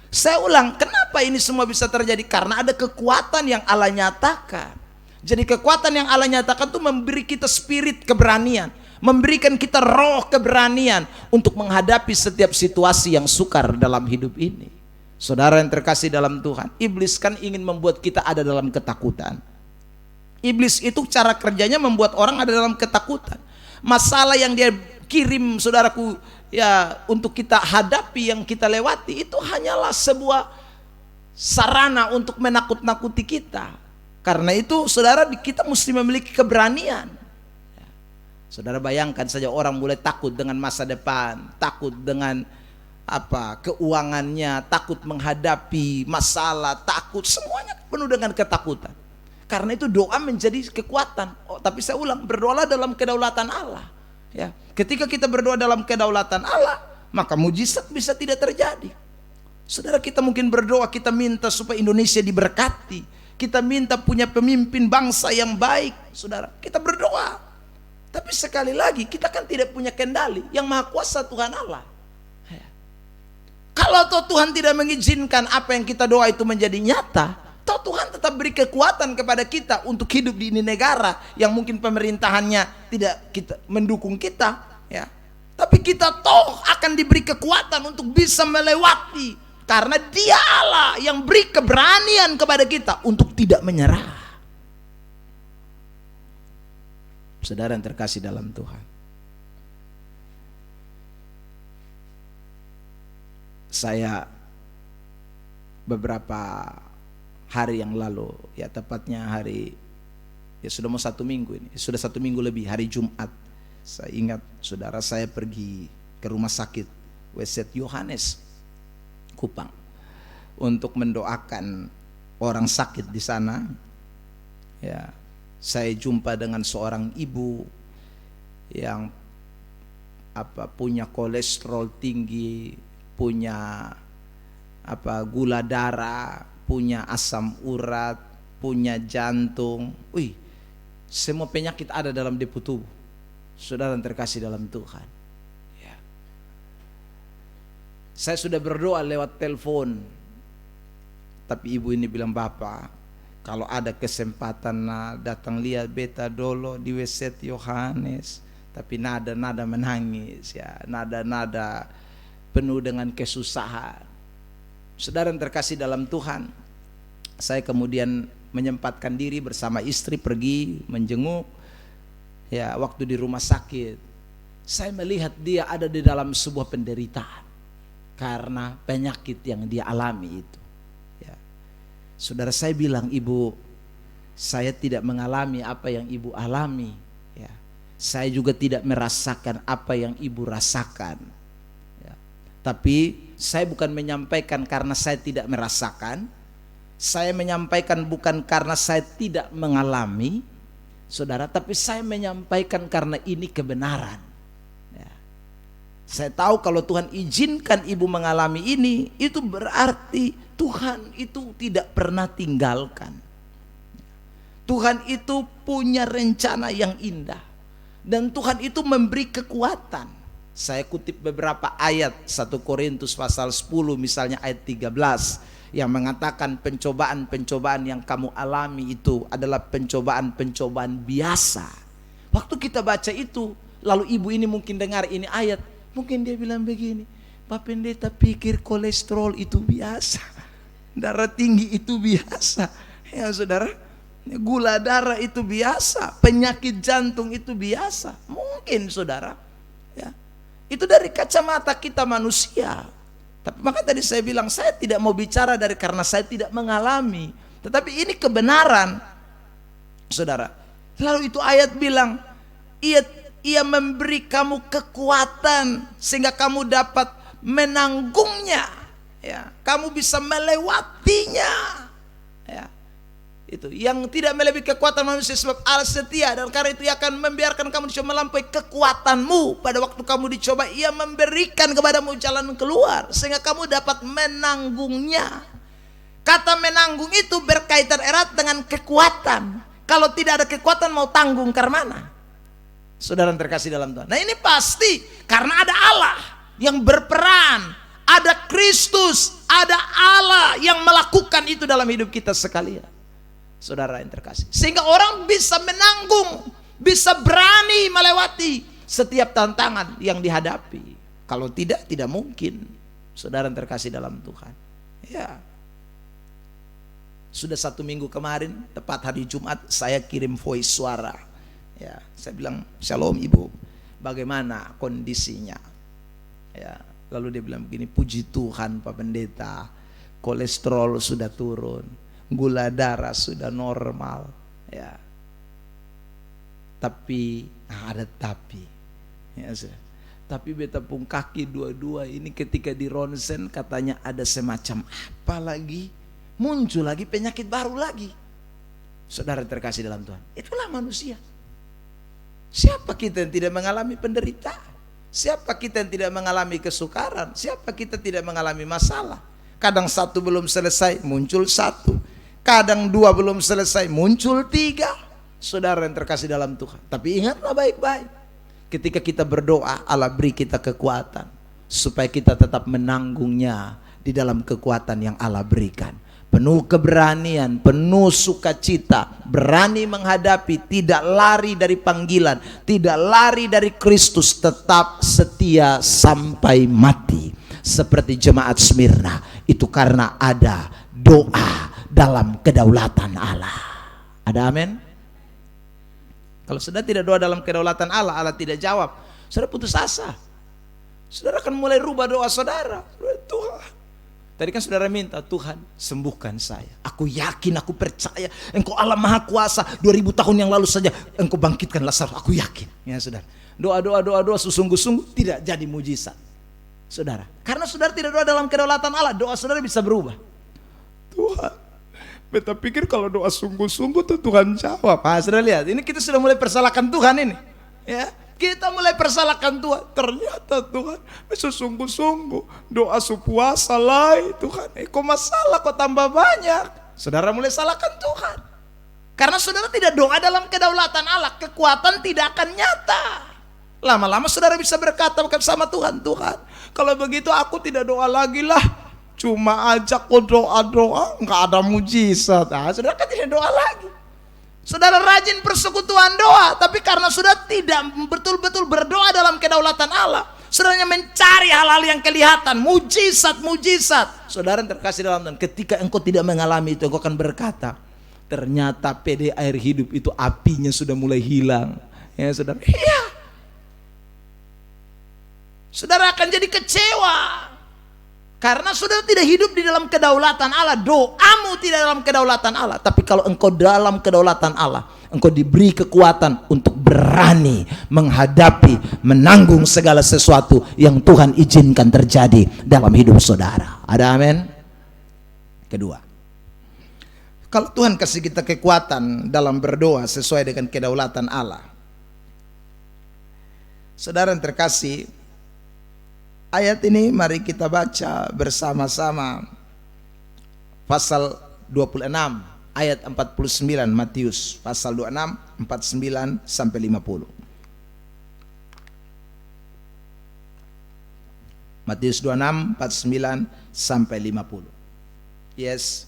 Saya ulang, kenapa ini semua bisa terjadi? Karena ada kekuatan yang Allah nyatakan. Jadi kekuatan yang Allah nyatakan itu memberi kita spirit keberanian, memberikan kita roh keberanian untuk menghadapi setiap situasi yang sukar dalam hidup ini. Saudara yang terkasih dalam Tuhan, iblis kan ingin membuat kita ada dalam ketakutan. Iblis itu cara kerjanya membuat orang ada dalam ketakutan. Masalah yang dia kirim saudaraku ya untuk kita hadapi, yang kita lewati, itu hanyalah sebuah sarana untuk menakut-nakuti kita. Karena itu saudara, kita mesti memiliki keberanian. Saudara bayangkan saja orang mulai takut dengan masa depan, takut dengan keuangannya, takut menghadapi masalah, takut, semuanya penuh dengan ketakutan. Karena itu doa menjadi kekuatan. Tapi saya ulang, berdoalah dalam kedaulatan Allah. Ya, ketika kita berdoa dalam kedaulatan Allah, maka mujizat bisa tidak terjadi. Saudara, kita mungkin berdoa, kita minta supaya Indonesia diberkati, kita minta punya pemimpin bangsa yang baik. Saudara, kita berdoa. Tapi sekali lagi, kita kan tidak punya kendali. Yang maha kuasa Tuhan Allah. Kalau Tuhan tidak mengizinkan apa yang kita doa itu menjadi nyata, Tuhan tetap beri kekuatan kepada kita untuk hidup di ini negara yang mungkin pemerintahannya tidak mendukung kita, ya. Tapi kita akan diberi kekuatan untuk bisa melewati, karena Dia Allah yang beri keberanian kepada kita untuk tidak menyerah. Saudara yang terkasih dalam Tuhan, saya beberapa hari yang lalu, ya tepatnya sudah mau 1 minggu ini, sudah 1 minggu lebih, hari Jumat, saya ingat saudara, saya pergi ke rumah sakit WZ Yohanes Kupang untuk mendoakan orang sakit di sana. Ya, saya jumpa dengan seorang ibu yang punya kolesterol tinggi, punya gula darah, punya asam urat, punya jantung. Semua penyakit ada dalam debu tubuh. Saudara yang terkasih dalam Tuhan, ya. Saya sudah berdoa lewat telepon, tapi ibu ini bilang, "Bapak, kalau ada kesempatan datang lihat beta dulu di WZ Yohanes." Tapi nada-nada menangis, ya, nada-nada penuh dengan kesusahan. Saudara yang terkasih dalam Tuhan, saya kemudian menyempatkan diri bersama istri pergi menjenguk. Ya, waktu di rumah sakit, saya melihat dia ada di dalam sebuah penderitaan karena penyakit yang dia alami itu. Ya. Saudara, saya bilang, "Ibu, saya tidak mengalami apa yang ibu alami. Ya. Saya juga tidak merasakan apa yang ibu rasakan. Tapi saya bukan menyampaikan karena saya tidak merasakan. Saya menyampaikan bukan karena saya tidak mengalami, saudara, tapi saya menyampaikan karena ini kebenaran. Ya. Saya tahu kalau Tuhan izinkan ibu mengalami ini, itu berarti Tuhan itu tidak pernah tinggalkan. Tuhan itu punya rencana yang indah, dan Tuhan itu memberi kekuatan. Saya kutip beberapa ayat 1 Korintus pasal 10 misalnya ayat 13 yang mengatakan pencobaan-pencobaan yang kamu alami itu adalah pencobaan-pencobaan biasa. Waktu kita baca itu, lalu ibu ini mungkin dengar ini ayat, mungkin dia bilang begini, "Pak Pendeta pikir kolesterol itu biasa, darah tinggi itu biasa." Ya saudara, gula darah itu biasa, penyakit jantung itu biasa. Mungkin saudara, ya. Itu dari kacamata kita manusia. Tapi maka tadi saya bilang, saya tidak mau bicara karena saya tidak mengalami, tetapi ini kebenaran, saudara. Lalu itu ayat bilang, ia memberi kamu kekuatan sehingga kamu dapat menanggungnya, ya. Kamu bisa melewatinya, ya. Itu yang tidak melebihi kekuatan manusia, sebab Allah setia, dan karena itu Ia akan membiarkan kamu dicoba melampaui kekuatanmu. Pada waktu kamu dicoba, Ia memberikan kepadamu jalan keluar sehingga kamu dapat menanggungnya. Kata menanggung itu berkaitan erat dengan kekuatan. Kalau tidak ada kekuatan, mau tanggung ke mana? Saudara terkasih dalam Tuhan, nah ini pasti karena ada Allah yang berperan, ada Kristus, ada Allah yang melakukan itu dalam hidup kita sekalian. Saudara yang terkasih, sehingga orang bisa menanggung, bisa berani melewati setiap tantangan yang dihadapi. Kalau tidak, tidak mungkin. Saudara yang terkasih dalam Tuhan, Ya. Sudah 1 minggu kemarin, tepat hari Jumat, saya kirim voice suara. Ya, saya bilang, "Shalom Ibu, bagaimana kondisinya?" Ya, lalu dia bilang begini, "Puji Tuhan Pak Pendeta, kolesterol sudah turun, gula darah sudah normal." Ya. Tapi ada tapi. Ya, tapi beta pun kaki dua-dua ini ketika di ronsen katanya ada semacam apa lagi? Muncul lagi penyakit baru lagi. Saudara terkasih dalam Tuhan, itulah manusia. Siapa kita yang tidak mengalami penderitaan? Siapa kita yang tidak mengalami kesukaran? Siapa kita tidak mengalami masalah? Kadang 1 belum selesai, muncul 1. Kadang 2 belum selesai, muncul 3. Saudara yang terkasih dalam Tuhan, tapi ingatlah baik-baik. Ketika kita berdoa, Allah beri kita kekuatan supaya kita tetap menanggungnya di dalam kekuatan yang Allah berikan. Penuh keberanian, penuh sukacita, berani menghadapi, tidak lari dari panggilan, tidak lari dari Kristus, tetap setia sampai mati. Seperti jemaat Smyrna, itu karena ada doa dalam kedaulatan Allah. Ada amin? Kalau saudara tidak doa dalam kedaulatan Allah, Allah tidak jawab, saudara putus asa. Saudara akan mulai rubah doa saudara. Tuhan, tadi kan saudara minta, "Tuhan sembuhkan saya. Aku yakin, aku percaya Engkau Allah Maha Kuasa. 2000 tahun yang lalu saja Engkau bangkitkan Lazarus. Aku yakin." Ya saudara, doa sesungguh-sungguh tidak jadi mujizat. Saudara, karena saudara tidak doa dalam kedaulatan Allah, doa saudara bisa berubah. "Tuhan, beta pikir kalau doa sungguh-sungguh tuh Tuhan jawab." Saudara lihat, ini kita sudah mulai persalahkan Tuhan ini. Ya, kita mulai persalahkan Tuhan. Ternyata Tuhan sesungguh-sungguh doa supuasa lai Tuhan. Kok masalah kok tambah banyak? Saudara mulai salahkan Tuhan. Karena saudara tidak doa dalam kedaulatan Allah, kekuatan tidak akan nyata. Lama-lama saudara bisa berkata sama Tuhan, "Tuhan, kalau begitu aku tidak doa lagi lah. Cuma ajak kok doa-doa, nggak ada mujizat." Saudara kan tidak doa lagi. Saudara rajin persekutuan doa, tapi karena sudah tidak betul-betul berdoa dalam kedaulatan Allah, saudaranya mencari hal-hal yang kelihatan, mujizat. Saudara yang terkasih dalam Tuhan, ketika engkau tidak mengalami itu, engkau akan berkata, "Ternyata PD air hidup itu apinya sudah mulai hilang." Ya saudara, iya. Saudara akan jadi kecewa. Karena saudara tidak hidup di dalam kedaulatan Allah. Doamu tidak dalam kedaulatan Allah. Tapi kalau engkau dalam kedaulatan Allah, engkau diberi kekuatan untuk berani menghadapi, menanggung segala sesuatu yang Tuhan izinkan terjadi dalam hidup saudara. Ada amin? Kedua, kalau Tuhan kasih kita kekuatan dalam berdoa sesuai dengan kedaulatan Allah, saudara yang terkasih, ayat ini mari kita baca bersama-sama. Pasal 26 ayat 49 Matius, pasal 26 49 sampai 50. Matius 26 49 sampai 50. Yes,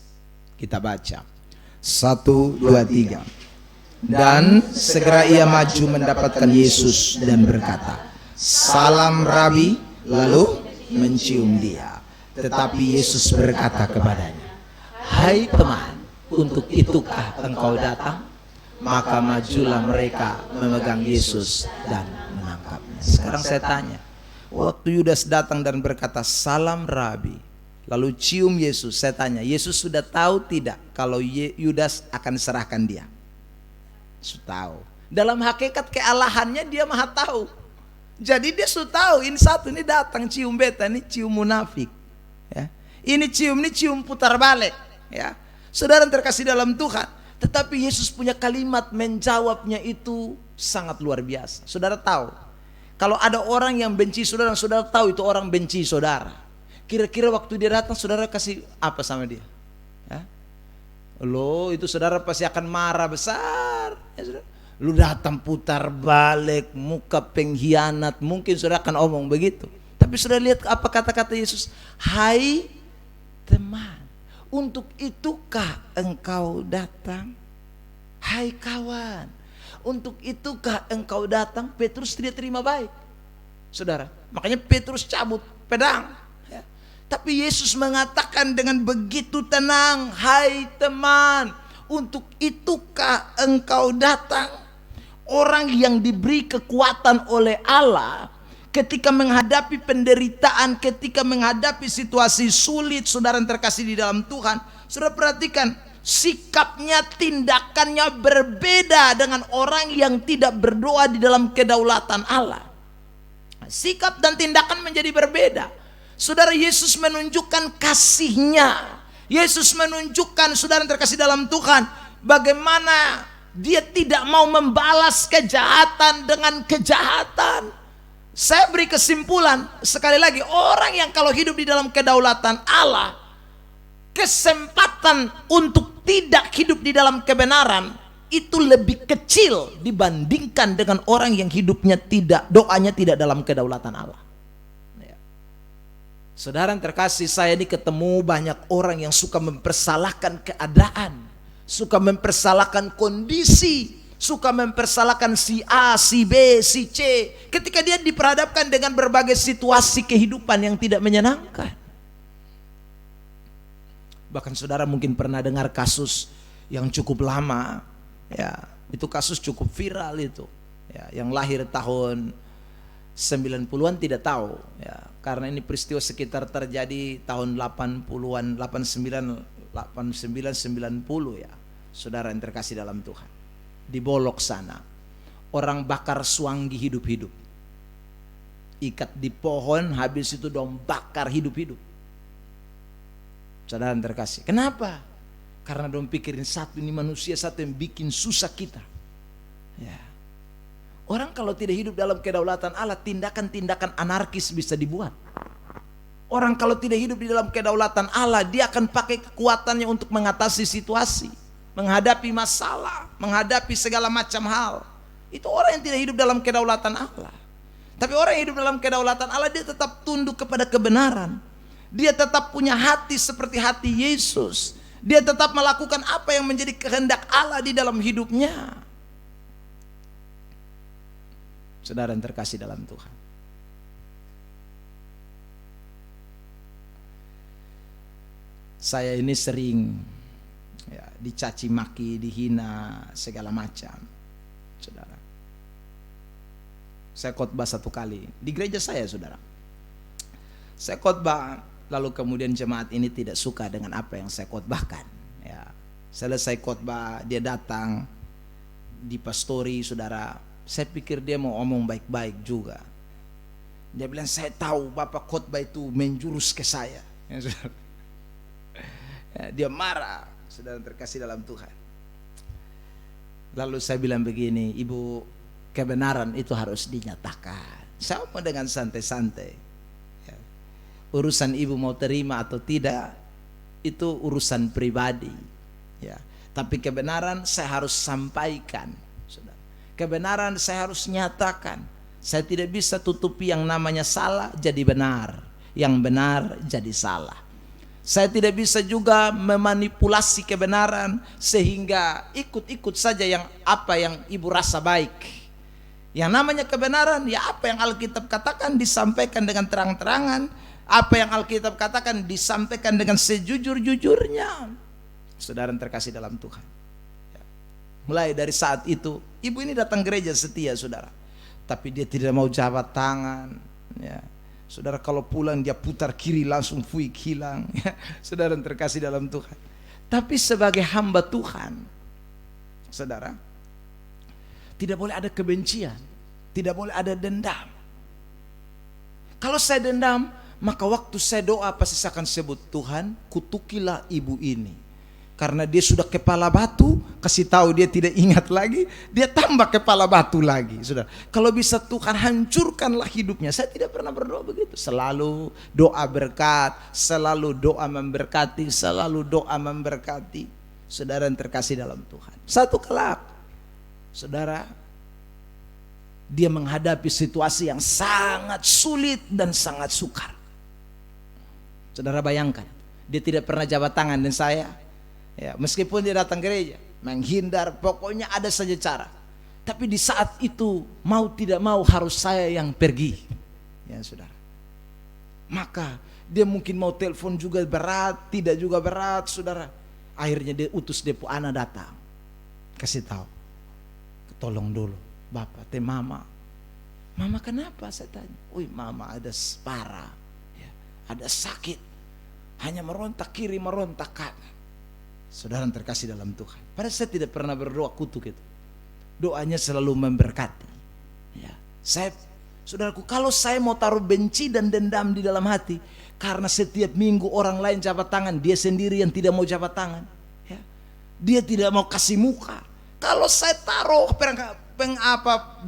kita baca. 1 2 3. Dan segera ia maju mendapatkan Yesus dan berkata, "Salam Rabi," lalu mencium dia. Tetapi Yesus berkata kepadanya, "Hai teman, untuk itukah engkau datang?" Maka majulah mereka memegang Yesus dan menangkapnya. Sekarang saya tanya, waktu Yudas datang dan berkata, "Salam Rabi," lalu cium Yesus, saya tanya, Yesus sudah tahu tidak kalau Yudas akan serahkan dia? Sudah tahu. Dalam hakikat kealahannya dia maha tahu. Jadi dia sudah tahu ini satu, ini datang cium beta, ini cium munafik. Ya. Ini cium putar balik. Ya. Saudara yang terkasih dalam Tuhan, tetapi Yesus punya kalimat menjawabnya itu sangat luar biasa. Saudara tahu, kalau ada orang yang benci saudara, saudara tahu itu orang benci saudara. Kira-kira waktu dia datang, saudara kasih apa sama dia? Ya. Loh, itu saudara pasti akan marah besar. Ya, saudara. Lu datang putar balik, muka pengkhianat, mungkin saudara akan omong begitu. Tapi saudara lihat apa kata-kata Yesus? "Hai teman, untuk itukah engkau datang?" Hai kawan, untuk itukah engkau datang? Petrus tidak terima baik. Saudara, makanya Petrus cabut pedang. Ya. Tapi Yesus mengatakan dengan begitu tenang, "Hai teman, untuk itukah engkau datang?" Orang yang diberi kekuatan oleh Allah ketika menghadapi penderitaan, ketika menghadapi situasi sulit, saudara yang terkasih di dalam Tuhan, saudara perhatikan, sikapnya, tindakannya berbeda dengan orang yang tidak berdoa di dalam kedaulatan Allah. Sikap dan tindakan menjadi berbeda. Saudara, Yesus menunjukkan kasih-Nya. Yesus menunjukkan, saudara yang terkasih dalam Tuhan, bagaimana Dia tidak mau membalas kejahatan dengan kejahatan. Saya beri kesimpulan, sekali lagi, orang yang kalau hidup di dalam kedaulatan Allah, kesempatan untuk tidak hidup di dalam kebenaran itu lebih kecil dibandingkan dengan orang yang hidupnya tidak, doanya tidak dalam kedaulatan Allah. Saudara yang terkasih, saya ini ketemu banyak orang yang suka mempersalahkan keadaan, suka mempersalahkan kondisi, suka mempersalahkan si A, si B, si C, ketika dia diperhadapkan dengan berbagai situasi kehidupan yang tidak menyenangkan. Bahkan saudara mungkin pernah dengar kasus yang cukup lama, ya, itu kasus cukup viral itu, ya, yang lahir tahun 90-an tidak tahu, ya, karena ini peristiwa sekitar terjadi tahun 80-an, 89, 90 ya, saudara yang terkasih dalam Tuhan. Di Bolok sana, orang bakar suanggi hidup-hidup, ikat di pohon, habis itu dong bakar hidup-hidup. Saudara yang terkasih, kenapa? Karena dong pikirin satu ini manusia, satu yang bikin susah kita, ya. Orang kalau tidak hidup dalam kedaulatan Allah, tindakan-tindakan anarkis bisa dibuat. Orang kalau tidak hidup di dalam kedaulatan Allah, dia akan pakai kekuatannya untuk mengatasi situasi, menghadapi masalah, menghadapi segala macam hal. Itu orang yang tidak hidup dalam kedaulatan Allah. Tapi orang yang hidup dalam kedaulatan Allah, dia tetap tunduk kepada kebenaran. Dia tetap punya hati seperti hati Yesus. Dia tetap melakukan apa yang menjadi kehendak Allah di dalam hidupnya. Saudara yang terkasih dalam Tuhan, saya ini sering, ya, dicaci maki, dihina, segala macam. Saudara, saya khotbah satu kali di gereja saya, saudara. Saya khotbah, lalu kemudian jemaat ini tidak suka dengan apa yang saya khotbahkan. Ya, selesai khotbah, dia datang di pastori, saudara. Saya pikir dia mau omong baik-baik juga. Dia bilang, saya tahu Bapak khotbah itu menjurus ke saya. Ya, dia marah, saudara terkasih dalam Tuhan. Lalu saya bilang begini, Ibu, kebenaran itu harus dinyatakan. Saya mau dengan santai-santai. Ya. Urusan Ibu mau terima atau tidak, itu urusan pribadi. Ya. Tapi kebenaran saya harus sampaikan. Kebenaran saya harus nyatakan. Saya tidak bisa tutupi yang namanya salah jadi benar, yang benar jadi salah. Saya tidak bisa juga memanipulasi kebenaran sehingga ikut-ikut saja yang apa yang Ibu rasa baik. Yang namanya kebenaran, ya apa yang Alkitab katakan disampaikan dengan terang-terangan, apa yang Alkitab katakan disampaikan dengan sejujur-jujurnya. Saudara yang terkasih dalam Tuhan. Mulai dari saat itu, ibu ini datang gereja setia, saudara. Tapi dia tidak mau jabat tangan, ya. Saudara, kalau pulang dia putar kiri langsung fuik hilang, ya. Saudara yang terkasih dalam Tuhan. Tapi sebagai hamba Tuhan, saudara, tidak boleh ada kebencian, tidak boleh ada dendam. Kalau saya dendam, maka waktu saya doa pasti saya akan sebut, Tuhan, kutukilah ibu ini. Karena dia sudah kepala batu, kasih tahu dia tidak ingat lagi, dia tambah kepala batu lagi. Saudara, kalau bisa Tuhan hancurkanlah hidupnya. Saya tidak pernah berdoa begitu. Selalu doa berkat, selalu doa memberkati, selalu doa memberkati. Saudara yang terkasih dalam Tuhan. Satu kelak, saudara, dia menghadapi situasi yang sangat sulit dan sangat sukar. Saudara bayangkan, dia tidak pernah jabat tangan dengan saya. Ya, meskipun dia datang gereja, menghindar, pokoknya ada saja cara. Tapi di saat itu mau tidak mau harus saya yang pergi, ya saudara. Maka Dia mungkin mau telepon juga berat, tidak juga berat, saudara. Akhirnya dia utus dia anak datang, kasih tahu, tolong dulu bapak, mama. Mama kenapa, saya tanya. Wih, mama ada parah, ya, ada sakit, hanya merontak kiri, merontak kanan. Saudara yang terkasih dalam Tuhan, padahal saya tidak pernah berdoa kutuk itu. Doanya selalu memberkati. Ya, saudaraku, kalau saya mau taruh benci dan dendam di dalam hati, karena setiap minggu orang lain jabat tangan, dia sendiri yang tidak mau jabat tangan. Ya, dia tidak mau kasih muka. Kalau saya taruh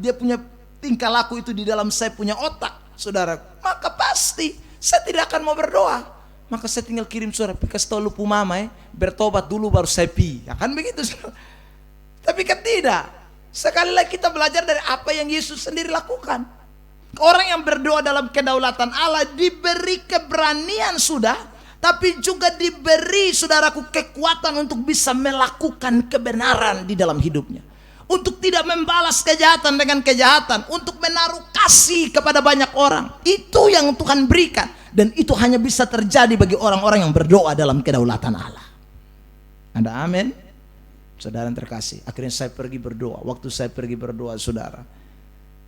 dia punya tingkah laku itu di dalam saya punya otak, saudara, maka pasti saya tidak akan mau berdoa. Maka saya tinggal kirim surat, kasih tahu lupu mama bertobat dulu baru saya pi. Ya kan begitu. Tapi kan tidak. Sekali lagi kita belajar dari apa yang Yesus sendiri lakukan. Orang yang berdoa dalam kedaulatan Allah diberi keberanian sudah, tapi juga diberi, saudaraku, kekuatan untuk bisa melakukan kebenaran di dalam hidupnya. Untuk tidak membalas kejahatan dengan kejahatan, untuk menaruh kasih kepada banyak orang. Itu yang Tuhan berikan. Dan itu hanya bisa terjadi bagi orang-orang yang berdoa dalam kedaulatan Allah. Ada amin? Saudara yang terkasih, akhirnya saya pergi berdoa. Waktu saya pergi berdoa, saudara,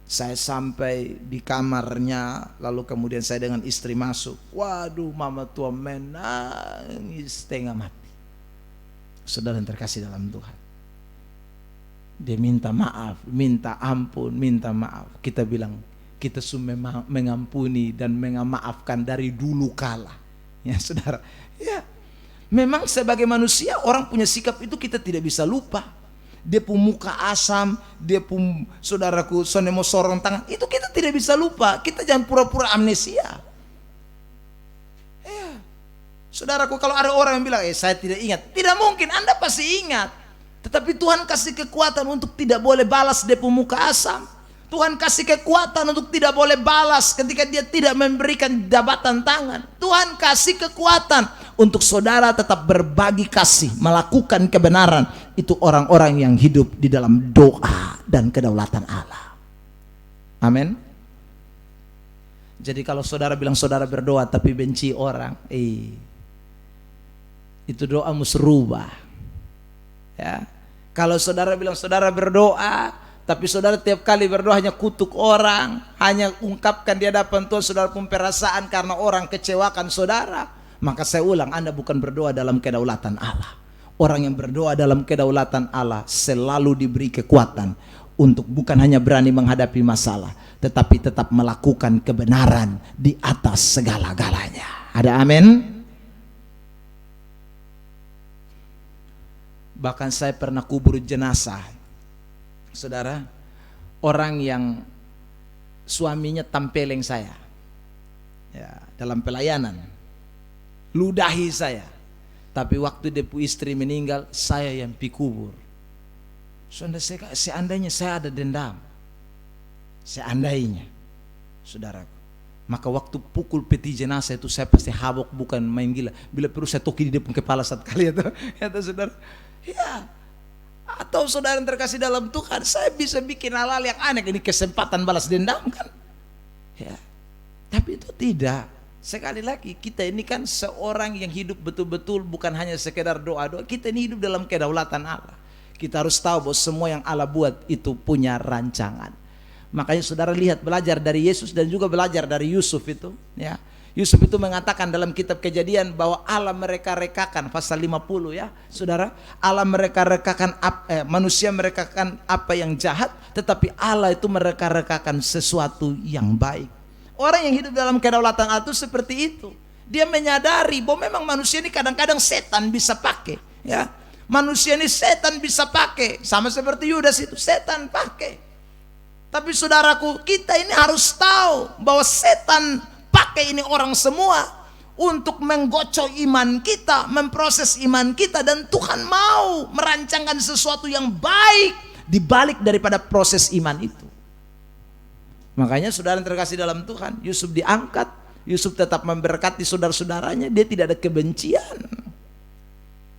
saya sampai di kamarnya, lalu kemudian saya dengan istri masuk. Waduh, mama tua menangis setengah mati. Saudara yang terkasih dalam Tuhan, dia minta maaf, minta ampun, minta maaf. Kita bilang, kita semua mengampuni dan memaafkan dari dulu kala. Ya saudara, ya memang sebagai manusia orang punya sikap itu kita tidak bisa lupa. Dia pun muka asam, dia pun, saudaraku, sonemo sorong tangan, itu kita tidak bisa lupa. Kita jangan pura-pura amnesia. Ya, saudaraku, kalau ada orang yang bilang, saya tidak ingat, tidak mungkin, Anda pasti ingat. Tetapi Tuhan kasih kekuatan untuk tidak boleh balas dia pun muka asam. Tuhan kasih kekuatan untuk tidak boleh balas ketika dia tidak memberikan jabatan tangan. Tuhan kasih kekuatan untuk saudara tetap berbagi kasih, melakukan kebenaran. Itu orang-orang yang hidup di dalam doa dan kedaulatan Allah. Amin. Jadi kalau saudara bilang saudara berdoa tapi benci orang, itu doa musrubah. Ya. Kalau saudara bilang saudara berdoa, tapi saudara tiap kali berdoa hanya kutuk orang, hanya ungkapkan di hadapan Tuhan saudara pun perasaan karena orang kecewakan saudara, maka saya ulang, Anda bukan berdoa dalam kedaulatan Allah. Orang yang berdoa dalam kedaulatan Allah selalu diberi kekuatan untuk bukan hanya berani menghadapi masalah, tetapi tetap melakukan kebenaran di atas segala-galanya. Ada amin? Bahkan saya pernah kubur jenazah, saudara, orang yang suaminya tampeleng saya, ya, dalam pelayanan, ludahi saya. Tapi waktu depu istri meninggal, saya yang pikubur. Seandainya saya ada dendam, seandainya, saudaraku, maka waktu pukul peti jenazah itu saya pasti habok, bukan main gila. Bila perlu saya toki di depan kepala satu kali itu, ya saudara. Ya, atau saudara yang terkasih dalam Tuhan, saya bisa bikin hal-hal yang aneh, ini kesempatan balas dendam kan? Ya, tapi itu tidak. Sekali lagi, kita ini kan seorang yang hidup betul-betul bukan hanya sekedar doa-doa. Kita ini hidup dalam kedaulatan Allah. Kita harus tahu bahwa semua yang Allah buat itu punya rancangan. Makanya saudara lihat, belajar dari Yesus dan juga belajar dari Yusuf itu, ya. Yusuf itu mengatakan dalam kitab Kejadian bahwa Allah mereka-rekakan, pasal 50 ya saudara, Allah mereka-rekakan, manusia merekakan apa yang jahat, tetapi Allah itu mereka-rekakan sesuatu yang baik. Orang yang hidup dalam kedaulatan Allah itu seperti itu. Dia menyadari bahwa memang manusia ini kadang-kadang setan bisa pakai, ya. Manusia ini setan bisa pakai, sama seperti Yudas itu setan pakai. Tapi saudaraku, kita ini harus tahu bahwa setan pakai ini orang semua untuk menggocok iman kita, memproses iman kita, dan Tuhan mau merancangkan sesuatu yang baik di balik daripada proses iman itu. Makanya saudara yang terkasih dalam Tuhan, Yusuf diangkat, Yusuf tetap memberkati saudara-saudaranya, dia tidak ada kebencian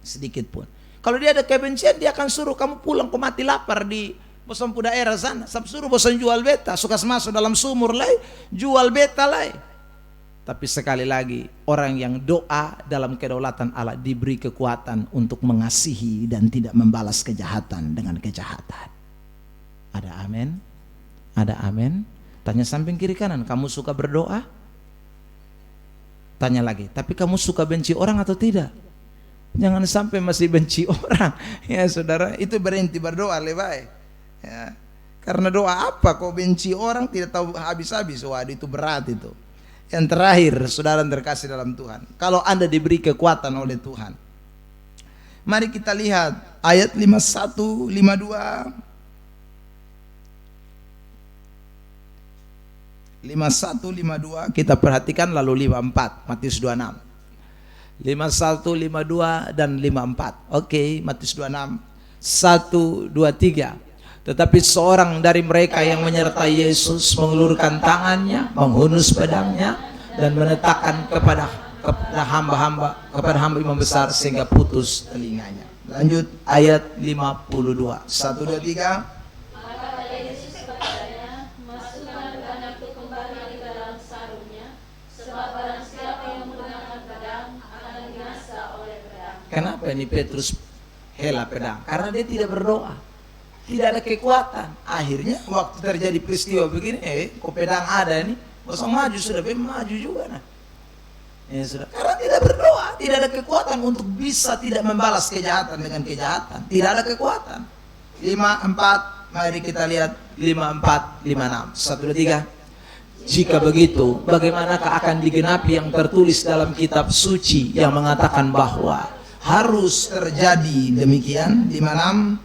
sedikit pun. Kalau dia ada kebencian, dia akan suruh kamu pulang, kau mati lapar di bosan daerah sana, suruh bosan jual beta, suka masuk dalam sumur lai, jual beta lai. Tapi sekali lagi, orang yang doa dalam kedaulatan Allah diberi kekuatan untuk mengasihi dan tidak membalas kejahatan dengan kejahatan. Ada amin? Ada amin? Tanya samping kiri kanan, kamu suka berdoa? Tanya lagi, tapi kamu suka benci orang atau tidak? Jangan sampai masih benci orang. Ya saudara, itu berhenti berdoa lebay. Ya. Karena doa apa kok benci orang tidak tahu habis-habis. Waduh, itu berat itu. Yang terakhir, saudara terkasih dalam Tuhan, kalau Anda diberi kekuatan oleh Tuhan, mari kita lihat ayat 51, 52, 51, 52, kita perhatikan, lalu 54, Matius 26. 51, 52 dan 54. Oke, Matius 26. 1, 2, 3. Tetapi seorang dari mereka yang menyertai Yesus mengulurkan tangannya, menghunus pedangnya dan menetakkan kepada hamba imam besar sehingga putus telinganya. Lanjut ayat 52. 1, 2, 3. Kenapa ini Petrus hela pedang? Karena dia tidak berdoa, tidak ada kekuatan. Akhirnya waktu terjadi peristiwa begini, kok pedang ada ini, kosong maju sudah, maju juga nah. Ya sudah, karena tidak berdoa, tidak ada kekuatan untuk bisa tidak membalas kejahatan dengan kejahatan. Tidak ada kekuatan. 54, mari kita lihat 54, 56. 1, 2, 3. Jika begitu, bagaimanakah akan digenapi yang tertulis dalam kitab suci yang mengatakan bahwa harus terjadi demikian? 56.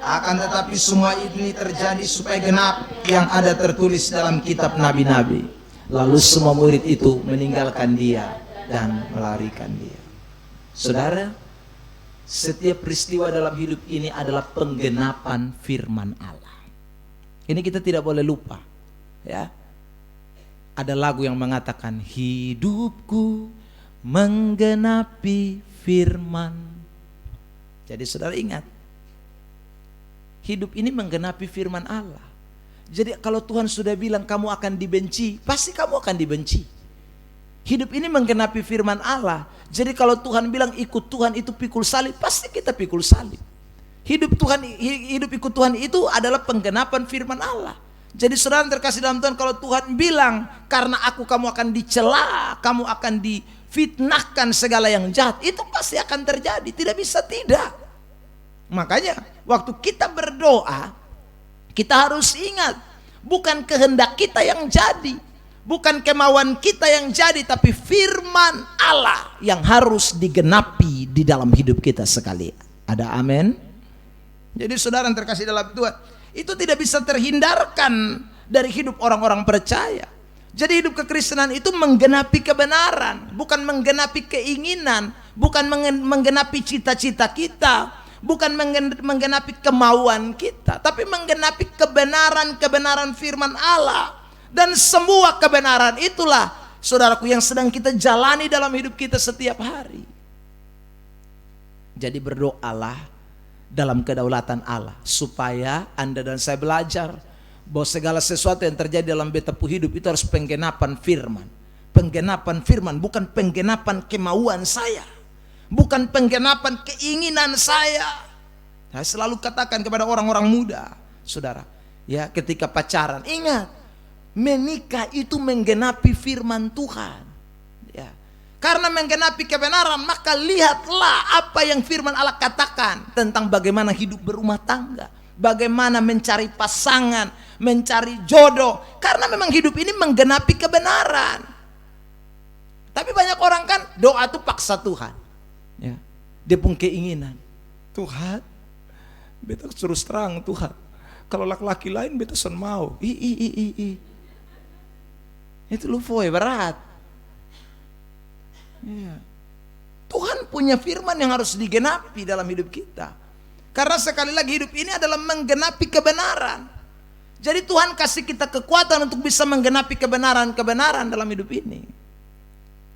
Akan tetapi semua ini terjadi supaya genap yang ada tertulis dalam kitab nabi-nabi. Lalu semua murid itu meninggalkan dia dan melarikan dia. Saudara, setiap peristiwa dalam hidup ini adalah penggenapan firman Allah. Ini kita tidak boleh lupa, ya. Ada lagu yang mengatakan hidupku menggenapi firman. Jadi saudara ingat, hidup ini menggenapi firman Allah. Jadi kalau Tuhan sudah bilang kamu akan dibenci, pasti kamu akan dibenci. Hidup ini menggenapi firman Allah. Jadi kalau Tuhan bilang ikut Tuhan itu pikul salib, pasti kita pikul salib. Hidup ikut Tuhan itu adalah penggenapan firman Allah. Jadi saudara terkasih dalam Tuhan, kalau Tuhan bilang karena aku kamu akan dicela, kamu akan difitnahkan segala yang jahat, itu pasti akan terjadi, tidak bisa tidak. Makanya waktu kita berdoa, kita harus ingat, bukan kehendak kita yang jadi, bukan kemauan kita yang jadi, tapi firman Allah yang harus digenapi di dalam hidup kita sekali. Ada amin? Jadi saudara yang terkasih dalam Tuhan, itu tidak bisa terhindarkan dari hidup orang-orang percaya. Jadi hidup kekristenan itu menggenapi kebenaran, bukan menggenapi keinginan, bukan menggenapi cita-cita kita, bukan menggenapi kemauan kita, tapi menggenapi kebenaran firman Allah. Dan semua kebenaran itulah, saudaraku, yang sedang kita jalani dalam hidup kita setiap hari. Jadi berdoalah dalam kedaulatan Allah, supaya Anda dan saya belajar bahwa segala sesuatu yang terjadi dalam betapu hidup itu harus penggenapan firman. Penggenapan firman, bukan penggenapan kemauan saya, bukan penggenapan keinginan saya. Saya selalu katakan kepada orang-orang muda, saudara, ya, ketika pacaran, ingat, menikah itu menggenapi firman Tuhan, ya. Karena menggenapi kebenaran, maka lihatlah apa yang firman Allah katakan tentang bagaimana hidup berumah tangga, bagaimana mencari pasangan, mencari jodoh. Karena memang hidup ini menggenapi kebenaran. Tapi banyak orang kan doa itu paksa Tuhan, ya. Dia pun keinginan, Tuhan, beta terus terang Tuhan, kalau laki-laki lain beta son mau. Itu lu foy berat. Ya. Tuhan punya firman yang harus digenapi dalam hidup kita. Karena sekali lagi hidup ini adalah menggenapi kebenaran. Jadi Tuhan kasih kita kekuatan untuk bisa menggenapi kebenaran dalam hidup ini.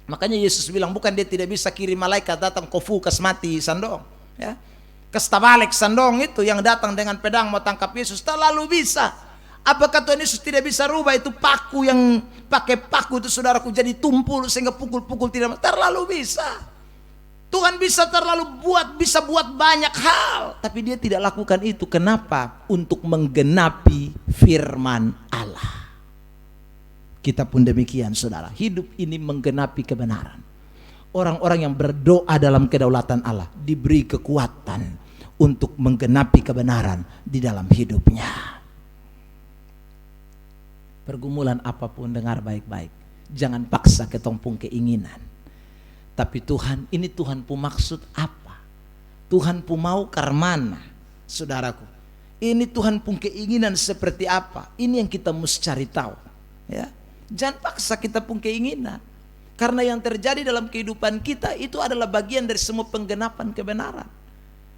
Makanya Yesus bilang, bukan dia tidak bisa kirim malaikat datang kofu kas mati sandong, ya. Kes tabalik sandong itu yang datang dengan pedang mau tangkap Yesus, terlalu bisa. Apakah Tuhan Yesus tidak bisa rubah itu paku yang pakai paku itu saudaraku jadi tumpul sehingga pukul-pukul tidak terlalu bisa. Tuhan bisa bisa buat banyak hal, tapi dia tidak lakukan itu. Kenapa? Untuk menggenapi firman Allah. Kita pun demikian saudara, hidup ini menggenapi kebenaran. Orang-orang yang berdoa dalam kedaulatan Allah diberi kekuatan untuk menggenapi kebenaran di dalam hidupnya. Pergumulan apapun dengar baik-baik, jangan paksa ketongpung keinginan. Tapi Tuhan, ini Tuhan pu maksud apa? Tuhan pu mau karmana, saudaraku. Ini Tuhan pun keinginan seperti apa? Ini yang kita mesti cari tahu, ya. Jangan paksa kita pun keinginan. Karena yang terjadi dalam kehidupan kita itu adalah bagian dari semua penggenapan kebenaran.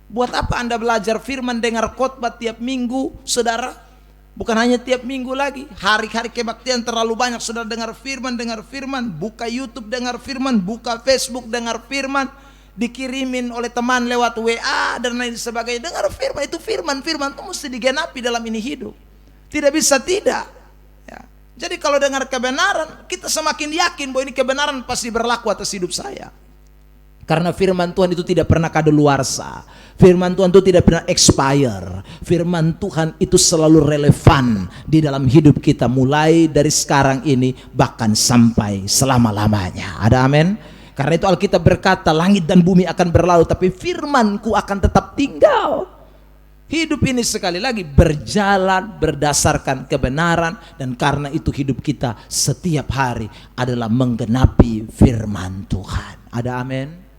Buat apa Anda belajar firman, dengar khotbah tiap minggu, saudara? Bukan hanya tiap minggu lagi, hari-hari kebaktian terlalu banyak saudara dengar firman, buka YouTube dengar firman, buka Facebook dengar firman, dikirimin oleh teman lewat WA dan lain sebagainya. Dengar firman, itu firman itu mesti digenapi dalam ini hidup. Tidak bisa tidak. Ya. Jadi kalau dengar kebenaran, kita semakin yakin bahwa ini kebenaran pasti berlaku atas hidup saya. Karena firman Tuhan itu tidak pernah kadaluarsa. Firman Tuhan itu tidak pernah expire. Firman Tuhan itu selalu relevan di dalam hidup kita, mulai dari sekarang ini bahkan sampai selama-lamanya. Ada amin? Karena itu Alkitab berkata, langit dan bumi akan berlalu, tapi firmanku akan tetap tinggal. Hidup ini sekali lagi berjalan berdasarkan kebenaran, dan karena itu hidup kita setiap hari adalah menggenapi firman Tuhan. Ada amin?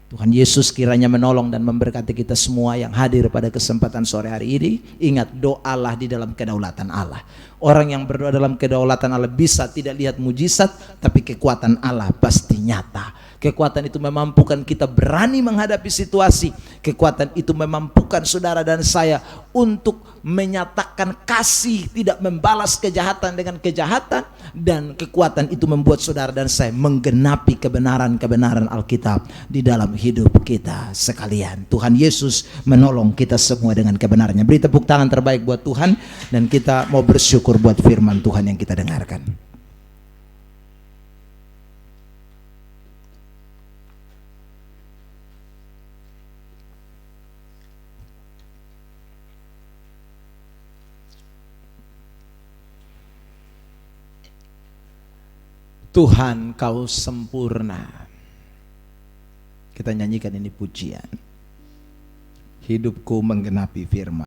Tuhan Yesus kiranya menolong dan memberkati kita semua yang hadir pada kesempatan sore hari ini. Ingat, doalah di dalam kedaulatan Allah. Orang yang berdoa dalam kedaulatan Allah bisa tidak lihat mujizat, tapi kekuatan Allah pasti nyata. Kekuatan itu memampukan kita berani menghadapi situasi. Kekuatan itu memampukan saudara dan saya untuk menyatakan kasih, tidak membalas kejahatan dengan kejahatan. Dan kekuatan itu membuat saudara dan saya menggenapi kebenaran-kebenaran Alkitab di dalam hidup kita sekalian. Tuhan Yesus menolong kita semua dengan kebenarannya. Beri tepuk tangan terbaik buat Tuhan, dan kita mau bersyukur buat firman Tuhan yang kita dengarkan. Tuhan, kau sempurna. Kita nyanyikan ini pujian. Hidupku menggenapi firman.